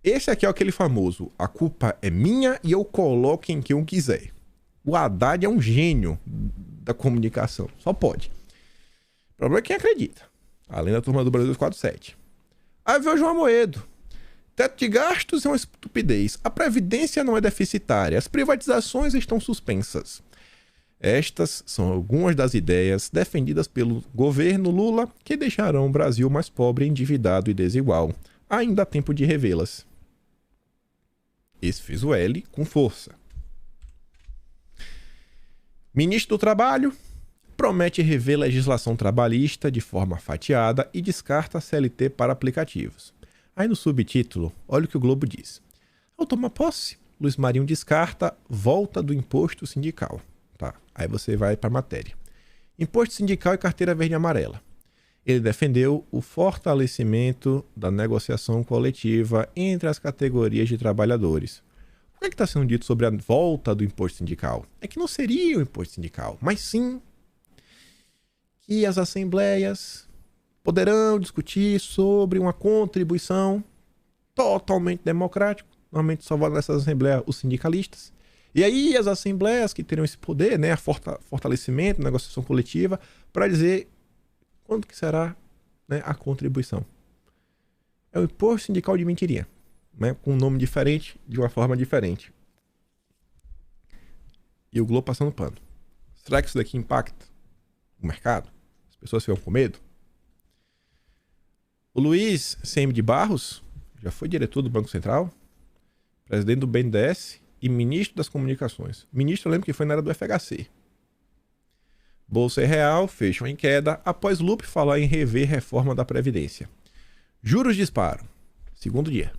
A: Esse aqui é aquele famoso, a culpa é minha e eu coloco em quem eu quiser. O Haddad é um gênio da comunicação, só pode. O problema é quem acredita. Além da turma do Brasil 247. Aí veio o João Amoedo. Teto de gastos é uma estupidez. A Previdência não é deficitária. As privatizações estão suspensas. Estas são algumas das ideias defendidas pelo governo Lula que deixarão o Brasil mais pobre, endividado e desigual. Ainda há tempo de revê-las. Esse fez o L com força. Ministro do Trabalho promete rever legislação trabalhista de forma fatiada e descarta a CLT para aplicativos. Aí no subtítulo, olha o que o Globo diz. Ao tomar posse, Luiz Marinho descarta volta do imposto sindical. Tá, aí você vai para a matéria. Imposto sindical e carteira verde e amarela. Ele defendeu o fortalecimento da negociação coletiva entre as categorias de trabalhadores. O que está sendo dito sobre a volta do imposto sindical? É que não seria o imposto sindical, mas sim que as assembleias poderão discutir sobre uma contribuição totalmente democrática. Normalmente só votam nessas assembleias os sindicalistas. E aí as assembleias que terão esse poder, né, fortalecimento, negociação coletiva, para dizer quanto que será, né, a contribuição. É o imposto sindical de mentirinha, né, com um nome diferente, de uma forma diferente. E o Globo passando pano. Será que isso daqui impacta o mercado? As pessoas ficam com medo? O Luiz CM de Barros já foi diretor do Banco Central, presidente do BNDES e ministro das Comunicações. Ministro, eu lembro que foi na era do FHC. Bolsa Real fecham em queda após Lupe falar em rever reforma da Previdência. Juros disparam. Segundo dia.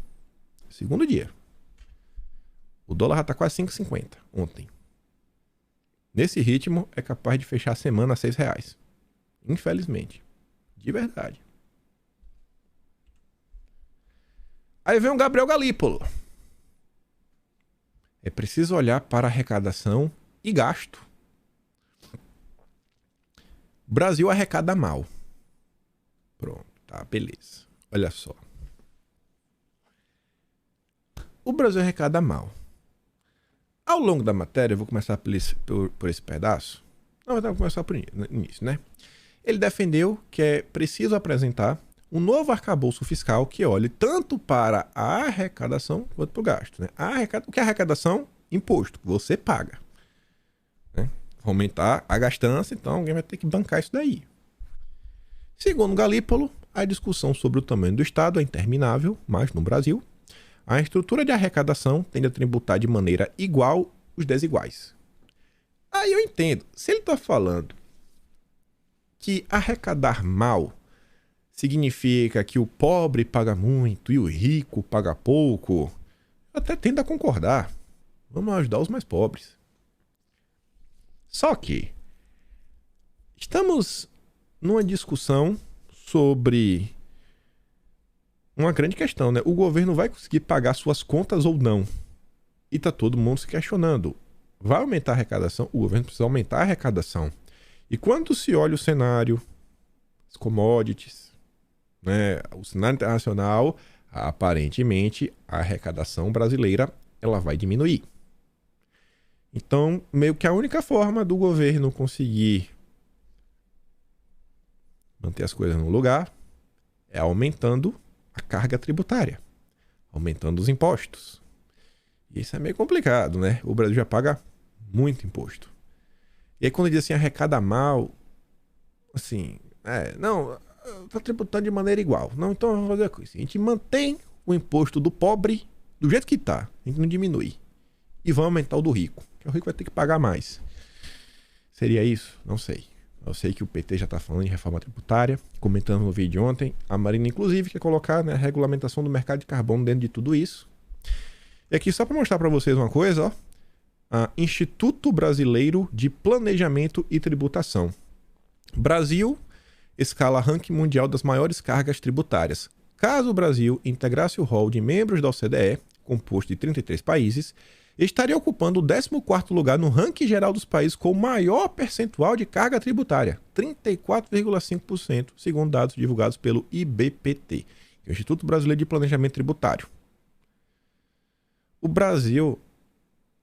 A: O dólar já está quase 5,50 ontem. Nesse ritmo, é capaz de fechar a semana a R$6. Infelizmente. De verdade. Aí vem o Gabriel Galípolo. É preciso olhar para arrecadação e gasto. O Brasil arrecada mal. Pronto, tá, beleza. Olha só. O Brasil arrecada mal. Ao longo da matéria, eu vou começar por esse pedaço. Não, vou começar por início, né? Ele defendeu que é preciso apresentar um novo arcabouço fiscal que olhe tanto para a arrecadação quanto para o gasto. Né? O que é arrecadação? Imposto, que você paga. Né? Aumentar a gastança, então alguém vai ter que bancar isso daí. Segundo Galípolo, a discussão sobre o tamanho do Estado é interminável, mas no Brasil, a estrutura de arrecadação tende a tributar de maneira igual os desiguais. Aí eu entendo. Se ele está falando que arrecadar mal significa que o pobre paga muito e o rico paga pouco, eu até tendo a concordar. Vamos ajudar os mais pobres. Só que estamos numa discussão sobre uma grande questão, né? O governo vai conseguir pagar suas contas ou não? E tá todo mundo se questionando. Vai aumentar a arrecadação? O governo precisa aumentar a arrecadação. E quando se olha o cenário, as commodities, né, o cenário internacional, aparentemente a arrecadação brasileira ela vai diminuir. Então, meio que a única forma do governo conseguir manter as coisas no lugar é aumentando a carga tributária, aumentando os impostos. E isso é meio complicado, né? O Brasil já paga muito imposto. E aí quando diz assim, arrecada mal, assim, não, tá tributando de maneira igual. Não, então vamos fazer a coisa. A gente mantém o imposto do pobre do jeito que tá, a gente não diminui. E vamos aumentar o do rico, que o rico vai ter que pagar mais. Seria isso? Não sei. Eu sei que o PT já está falando de reforma tributária, comentando no vídeo de ontem. A Marina, inclusive, quer colocar, né, a regulamentação do mercado de carbono dentro de tudo isso. E aqui, só para mostrar para vocês uma coisa, ó, Instituto Brasileiro de Planejamento e Tributação. Brasil escala ranking mundial das maiores cargas tributárias. Caso o Brasil integrasse o rol de membros da OCDE, composto de 33 países, estaria ocupando o 14º lugar no ranking geral dos países com o maior percentual de carga tributária, 34,5%, segundo dados divulgados pelo IBPT, que é o Instituto Brasileiro de Planejamento Tributário. O Brasil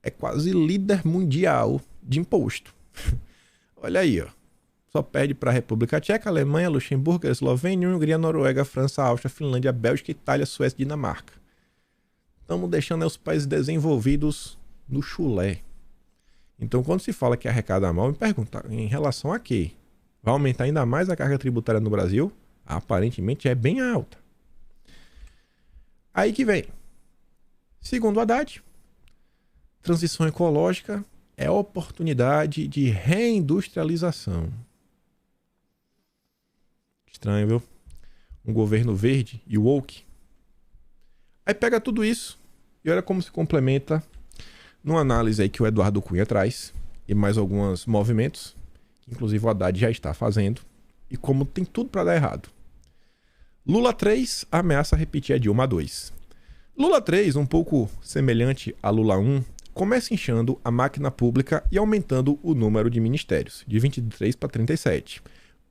A: é quase líder mundial de imposto. Olha aí, ó. Só perde para a República Tcheca, Alemanha, Luxemburgo, Eslovênia, Hungria, Noruega, França, Áustria, Finlândia, Bélgica, Itália, Suécia e Dinamarca. Estamos deixando os países desenvolvidos no chulé. Então, quando se fala que arrecada mal, me pergunta, em relação a quê? Vai aumentar ainda mais a carga tributária no Brasil? Aparentemente é bem alta. Aí que vem. Segundo Haddad, transição ecológica é oportunidade de reindustrialização. Estranho, viu? Um governo verde e woke. Aí pega tudo isso e olha como se complementa numa análise aí que o Eduardo Cunha traz e mais alguns movimentos, que inclusive o Haddad já está fazendo, e como tem tudo para dar errado. Lula 3 ameaça repetir a Dilma 2. Lula 3, um pouco semelhante a Lula 1, começa inchando a máquina pública e aumentando o número de ministérios, de 23 para 37.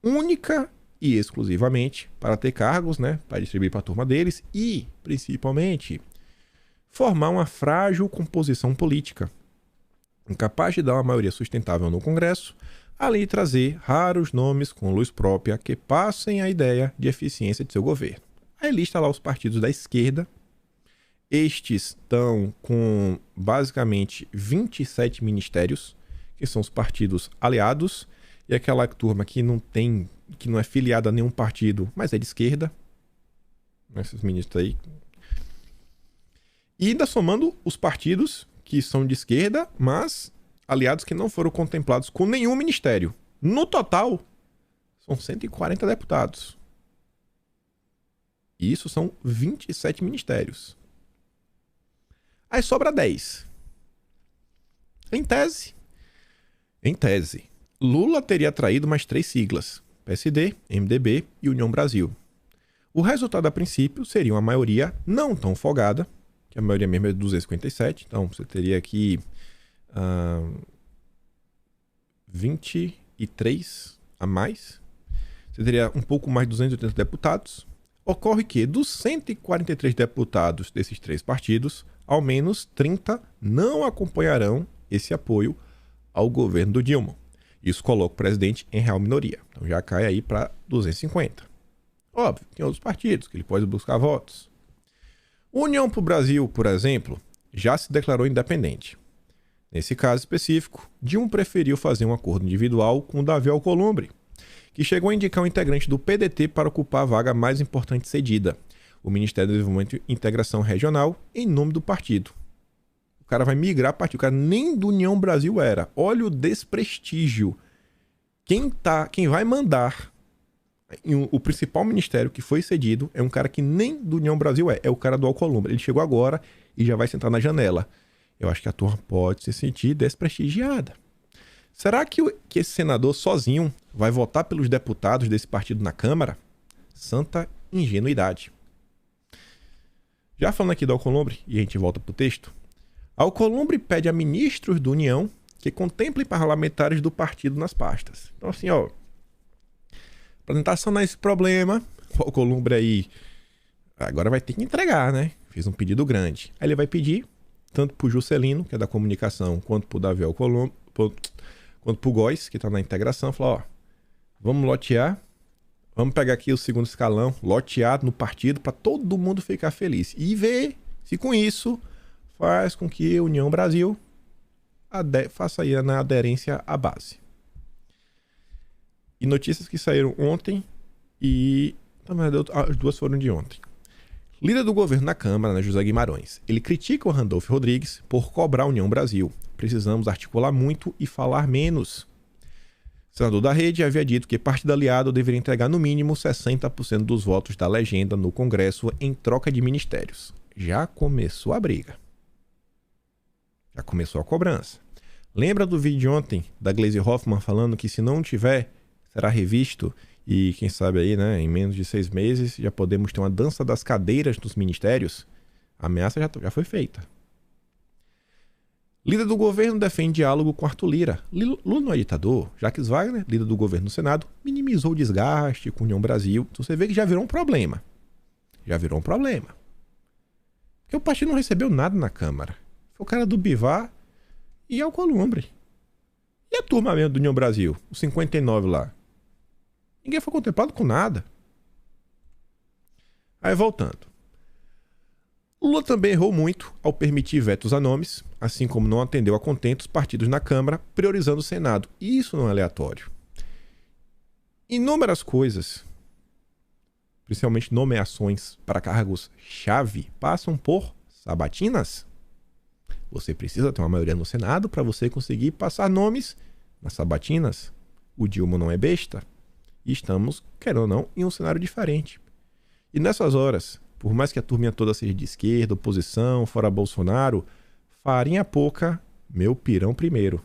A: Única e exclusivamente para ter cargos, né, para distribuir para a turma deles e, principalmente, formar uma frágil composição política, incapaz de dar uma maioria sustentável no Congresso, além de trazer raros nomes com luz própria que passem a ideia de eficiência de seu governo. Aí lista lá os partidos da esquerda. Estes estão com basicamente 27 ministérios, que são os partidos aliados, e aquela turma que não é filiada a nenhum partido, mas é de esquerda. Esses ministros aí E ainda somando os partidos que são de esquerda, mas aliados que não foram contemplados com nenhum ministério. No total, são 140 deputados. E isso são 27 ministérios. Aí sobra 10. Em tese, Lula teria atraído mais 3 siglas: PSD, MDB e União Brasil. O resultado, a princípio, seria uma maioria não tão folgada, que a maioria mesmo é 257, então você teria aqui 23 a mais. Você teria um pouco mais de 280 deputados. Ocorre que, dos 143 deputados desses 3 partidos, ao menos 30 não acompanharão esse apoio ao governo do Dilma. Isso coloca o presidente em real minoria. Então já cai aí para 250. Óbvio, tem outros partidos que ele pode buscar votos. União pro Brasil, por exemplo, já se declarou independente. Nesse caso específico, Dilma preferiu fazer um acordo individual com Davi Alcolumbre, que chegou a indicar um integrante do PDT para ocupar a vaga mais importante cedida, o Ministério do Desenvolvimento e Integração Regional, em nome do partido. O cara vai migrar partido, o cara nem do União Brasil era. Olha o desprestígio. Quem vai mandar o principal ministério que foi cedido é um cara que nem do União Brasil é o cara do Alcolumbre. Ele chegou agora e já vai sentar na janela. Eu acho que a turma pode se sentir desprestigiada. Será que esse senador sozinho vai votar pelos deputados desse partido na Câmara? Santa ingenuidade. Já falando aqui do Alcolumbre, e a gente volta pro texto, Alcolumbre pede a ministros da União que contemplem parlamentares do partido nas pastas. Então assim, ó, para tentar sanar esse problema, o Alcolumbre aí agora vai ter que entregar, né? Fez um pedido grande. Aí ele vai pedir, tanto pro Juscelino, que é da comunicação, quanto pro Davi Alcolumbre, quanto pro Góes, que tá na integração, falar, ó, vamos lotear, vamos pegar aqui o segundo escalão, loteado no partido, para todo mundo ficar feliz. E ver se com isso faz com que a União Brasil faça aí na aderência à base. E notícias que saíram ontem e também as duas foram de ontem. Líder do governo na Câmara, né, José Guimarães, ele critica o Randolfo Rodrigues por cobrar a União Brasil. Precisamos articular muito e falar menos. O senador da Rede havia dito que partido aliado deveria entregar no mínimo 60% dos votos da legenda no Congresso em troca de ministérios. Já começou a briga. Já começou a cobrança. Lembra do vídeo de ontem da Gleisi Hoffmann falando que se não tiver, será revisto e quem sabe aí, né, em menos de 6 meses já podemos ter uma dança das cadeiras dos ministérios? A ameaça já foi feita. Líder do governo defende diálogo com Arthur Lira. Lula não é ditador. Jacques Wagner, líder do governo do Senado, minimizou o desgaste com a União Brasil. Então você vê que já virou um problema. Já virou um problema. Porque o partido não recebeu nada na Câmara. Foi o cara do Bivar e Alcolumbre. E a turma mesmo do União Brasil? Os 59 lá. Ninguém foi contemplado com nada. Aí voltando. Lula também errou muito ao permitir vetos a nomes, assim como não atendeu a contento os partidos na Câmara, priorizando o Senado. E isso não é aleatório. Inúmeras coisas, principalmente nomeações para cargos-chave, passam por sabatinas. Você precisa ter uma maioria no Senado para você conseguir passar nomes nas sabatinas. O Dilma não é besta. E estamos, querendo ou não, em um cenário diferente. E nessas horas, por mais que a turminha toda seja de esquerda, oposição, fora Bolsonaro, farinha pouca, meu pirão primeiro.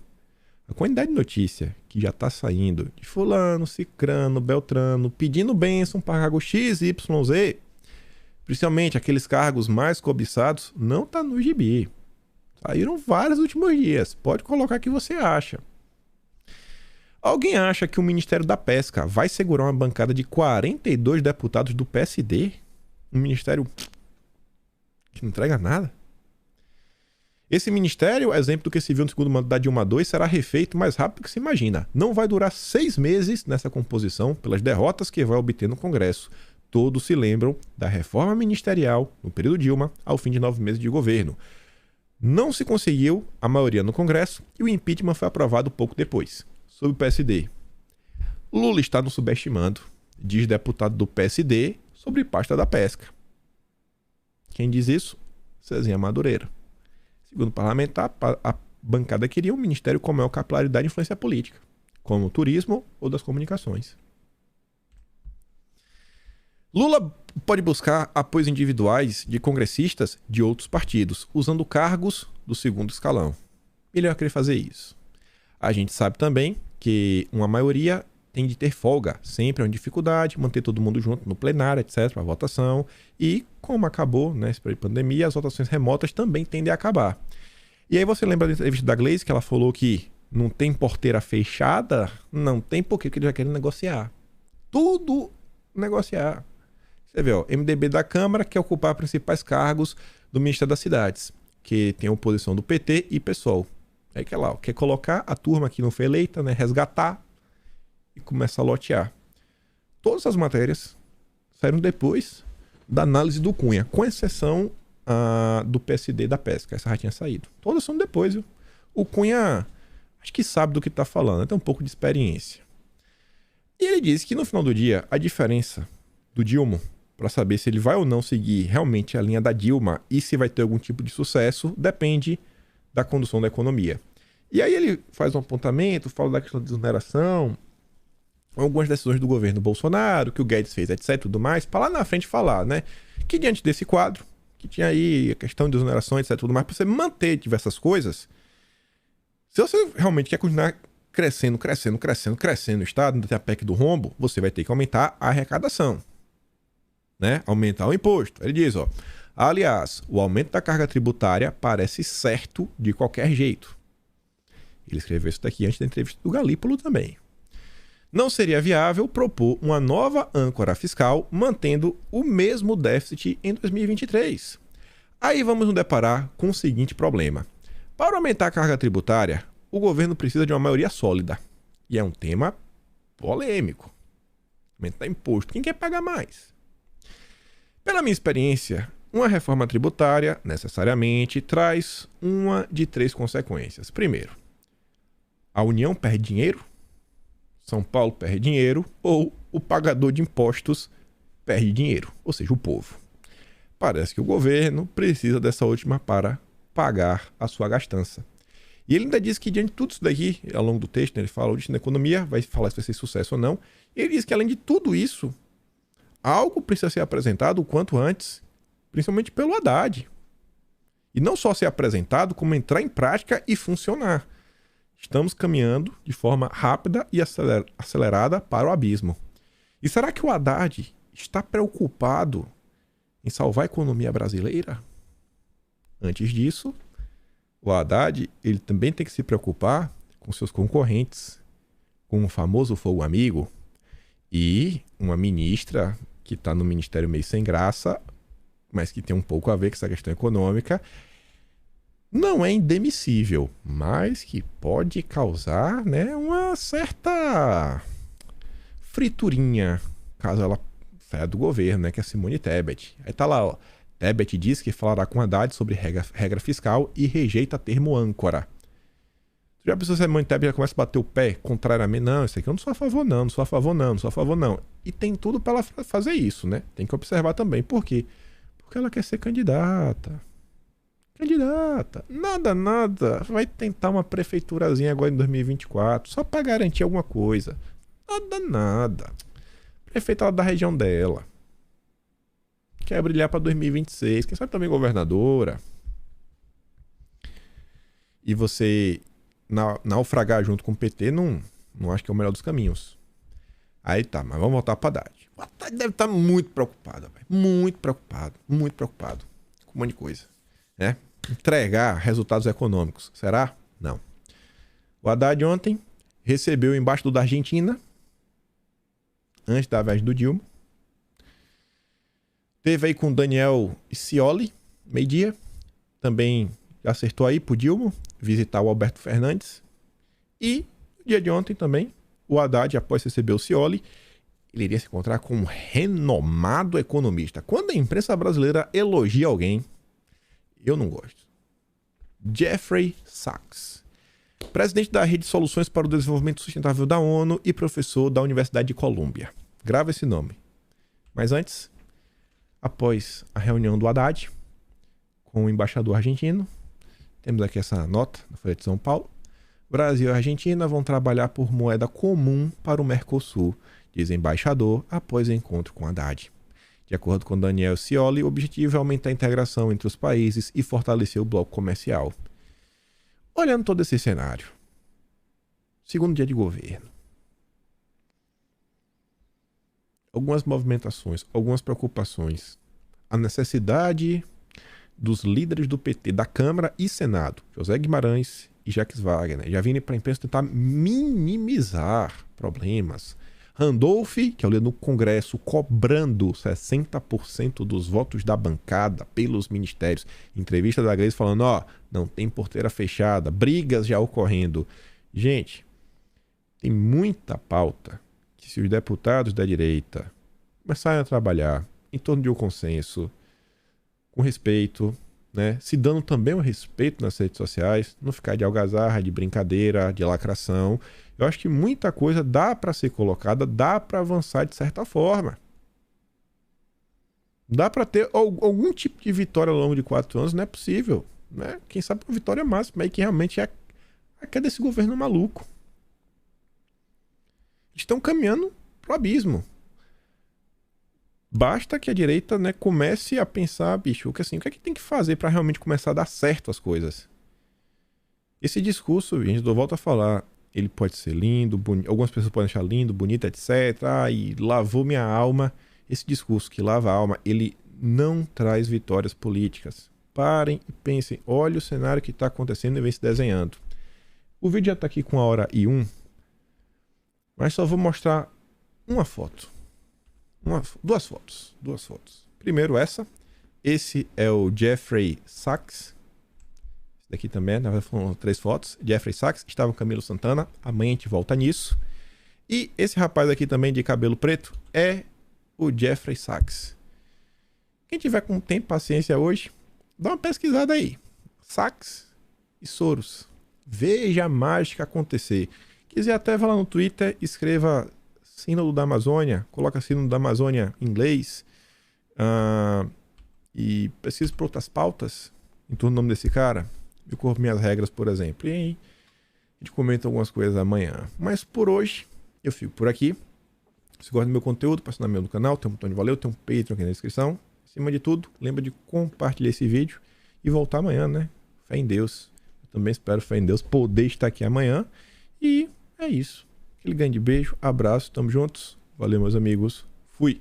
A: A quantidade de notícia que já está saindo de fulano, cicrano, beltrano, pedindo bênção para cargo X, Y, Z, principalmente aqueles cargos mais cobiçados, não está no gibi. Saíram vários últimos dias. Pode colocar o que você acha. Alguém acha que o Ministério da Pesca vai segurar uma bancada de 42 deputados do PSD? Um ministério que não entrega nada? Esse ministério, exemplo do que se viu no segundo mandato da Dilma II, será refeito mais rápido do que se imagina. Não vai durar 6 meses nessa composição pelas derrotas que vai obter no Congresso. Todos se lembram da reforma ministerial no período Dilma, ao fim de 9 meses de governo. Não se conseguiu a maioria no Congresso e o impeachment foi aprovado pouco depois. Sobre o PSD. Lula está nos subestimando, diz deputado do PSD sobre pasta da pesca. Quem diz isso? Cezinha Madureira. Segundo o parlamentar, a bancada queria um ministério com maior capilaridade e influência política, como o turismo ou das comunicações. Lula pode buscar apoios individuais de congressistas de outros partidos, usando cargos do segundo escalão. Ele vai querer fazer isso. A gente sabe também que uma maioria tem de ter folga, sempre é uma dificuldade, manter todo mundo junto no plenário, etc., para votação. E como acabou, né, esse período de pandemia, as votações remotas também tendem a acabar. E aí você lembra da entrevista da Gleisi, que ela falou que não tem porteira fechada? Não tem porque ele já quer negociar. Tudo negociar. Você vê, ó, MDB da Câmara quer ocupar principais cargos do Ministério das Cidades, que tem a oposição do PT e PSOL. Aí que lá, quer colocar a turma que não foi eleita, né, resgatar e começa a lotear. Todas as matérias saíram depois da análise do Cunha, com exceção do PSD da pesca. Essa já tinha saído. Todas são depois, viu? O Cunha acho que sabe do que está falando, tem um pouco de experiência. E ele disse que no final do dia, a diferença do Dilma, para saber se ele vai ou não seguir realmente a linha da Dilma e se vai ter algum tipo de sucesso, depende da condução da economia. E aí ele faz um apontamento, fala da questão de desoneração, algumas decisões do governo Bolsonaro, que o Guedes fez, etc, tudo mais, para lá na frente falar, né, que diante desse quadro, que tinha aí a questão de desoneração, etc, tudo mais, para você manter diversas coisas, se você realmente quer continuar crescendo o Estado, ainda tem a PEC do rombo, você vai ter que aumentar a arrecadação, né, aumentar o imposto. Ele diz, ó, aliás, o aumento da carga tributária parece certo de qualquer jeito. Ele escreveu isso daqui antes da entrevista do Galípolo também. Não seria viável propor uma nova âncora fiscal mantendo o mesmo déficit em 2023. Aí vamos nos deparar com o seguinte problema. Para aumentar a carga tributária, o governo precisa de uma maioria sólida. E é um tema polêmico. Aumentar imposto. Quem quer pagar mais? Pela minha experiência, uma reforma tributária, necessariamente, traz uma de 3 consequências. Primeiro, a União perde dinheiro, São Paulo perde dinheiro, ou o pagador de impostos perde dinheiro, ou seja, o povo. Parece que o governo precisa dessa última para pagar a sua gastança. E ele ainda diz que diante de tudo isso daqui, ao longo do texto, né, ele fala disso na economia, vai falar se vai ser sucesso ou não, e ele diz que além de tudo isso, algo precisa ser apresentado o quanto antes, principalmente pelo Haddad. E não só ser apresentado, como entrar em prática e funcionar. Estamos caminhando de forma rápida e acelerada para o abismo. E será que o Haddad está preocupado em salvar a economia brasileira? Antes disso, o Haddad ele também tem que se preocupar com seus concorrentes, com o famoso fogo amigo e uma ministra que está no ministério meio sem graça, mas que tem um pouco a ver com essa questão econômica. Não é indemissível, mas que pode causar, né, uma certa friturinha, caso ela saia do governo, né, que é a Simone Tebet. Aí tá lá, ó, Tebet diz que falará com Haddad sobre regra fiscal e rejeita termo âncora. Já pensou se a Simone Tebet já começa a bater o pé contrariamente? Não, isso aqui eu não sou a favor não, não sou a favor não, não sou a favor não. E tem tudo para ela fazer isso, né? Tem que observar também. Por quê? Porque ela quer ser candidata. Nada. Vai tentar uma prefeiturazinha agora em 2024, só para garantir alguma coisa. Nada. Prefeita lá da região dela. Quer brilhar para 2026, quem sabe também governadora. E você naufragar junto com o PT, não acho que é o melhor dos caminhos. Aí tá, mas vamos voltar para Haddad. O Haddad deve estar muito preocupado, véio. Muito preocupado com um monte de coisa. Né? Entregar resultados econômicos. Será? Não. O Haddad ontem recebeu o embaixador da Argentina, antes da viagem do Dilma. Teve aí com o Daniel Scioli, meio-dia. Também acertou aí pro Dilma visitar o Alberto Fernandes. E no dia de ontem também, o Haddad, após receber o Scioli, ele iria se encontrar com um renomado economista. Quando a imprensa brasileira elogia alguém, eu não gosto. Jeffrey Sachs, presidente da Rede de Soluções para o Desenvolvimento Sustentável da ONU e professor da Universidade de Colômbia. Grava esse nome. Mas antes, após a reunião do Haddad com o embaixador argentino. Temos aqui essa nota da Folha de São Paulo. Brasil e Argentina vão trabalhar por moeda comum para o Mercosul, diz embaixador após encontro com Haddad. De acordo com Daniel Scioli, o objetivo é aumentar a integração entre os países e fortalecer o bloco comercial. Olhando todo esse cenário, segundo dia de governo, algumas movimentações, algumas preocupações, a necessidade dos líderes do PT, da Câmara e Senado, José Guimarães e Jacques Wagner, já vindo para a imprensa tentar minimizar problemas. Randolph, que é o líder no Congresso, cobrando 60% dos votos da bancada pelos ministérios. Entrevista da Grace falando, não tem porteira fechada, brigas já ocorrendo. Gente, tem muita pauta que se os deputados da direita começarem a trabalhar em torno de um consenso, com respeito, né, se dando também um respeito nas redes sociais, não ficar de algazarra, de brincadeira, de lacração. Eu acho que muita coisa dá para ser colocada, dá para avançar de certa forma. Dá para ter algum tipo de vitória ao longo de 4 anos, não é possível, né? Quem sabe uma vitória máxima aí que realmente é a queda desse governo maluco. Estão caminhando pro abismo. Basta que a direita, né, comece a pensar, bicho, que assim, o que é que tem que fazer para realmente começar a dar certo as coisas? Esse discurso, a gente volta a falar, ele pode ser lindo, bonito, algumas pessoas podem achar lindo, bonito, etc. E lavou minha alma. Esse discurso que lava a alma, ele não traz vitórias políticas. Parem e pensem, olha o cenário que está acontecendo e vem se desenhando. O vídeo já está aqui com 1h01, mas só vou mostrar uma foto. Duas fotos. Primeiro essa. Esse é o Jeffrey Sachs. Esse daqui também, na verdade foram 3 fotos. Jeffrey Sachs, estava com Camilo Santana. Amanhã a gente volta nisso. E esse rapaz aqui também de cabelo preto é o Jeffrey Sachs. Quem tiver com tempo e paciência hoje, dá uma pesquisada aí. Sachs e Soros. Veja a mágica acontecer. Quiser até vai lá no Twitter, escreva Sínodo da Amazônia, coloca Sínodo da Amazônia em inglês e pesquisa por outras pautas em torno do nome desse cara. Meu Corpo, Minhas Regras, por exemplo. E aí a gente comenta algumas coisas amanhã. Mas por hoje eu fico por aqui. Se gosta do meu conteúdo, passa no meu do canal, tem um botão de valeu, tem um Patreon aqui na descrição. Acima de tudo, lembra de compartilhar esse vídeo e voltar amanhã, né? Fé em Deus. Eu também espero, fé em Deus, poder estar aqui amanhã. E é isso. Aquele grande beijo, abraço, tamo juntos. Valeu, meus amigos. Fui.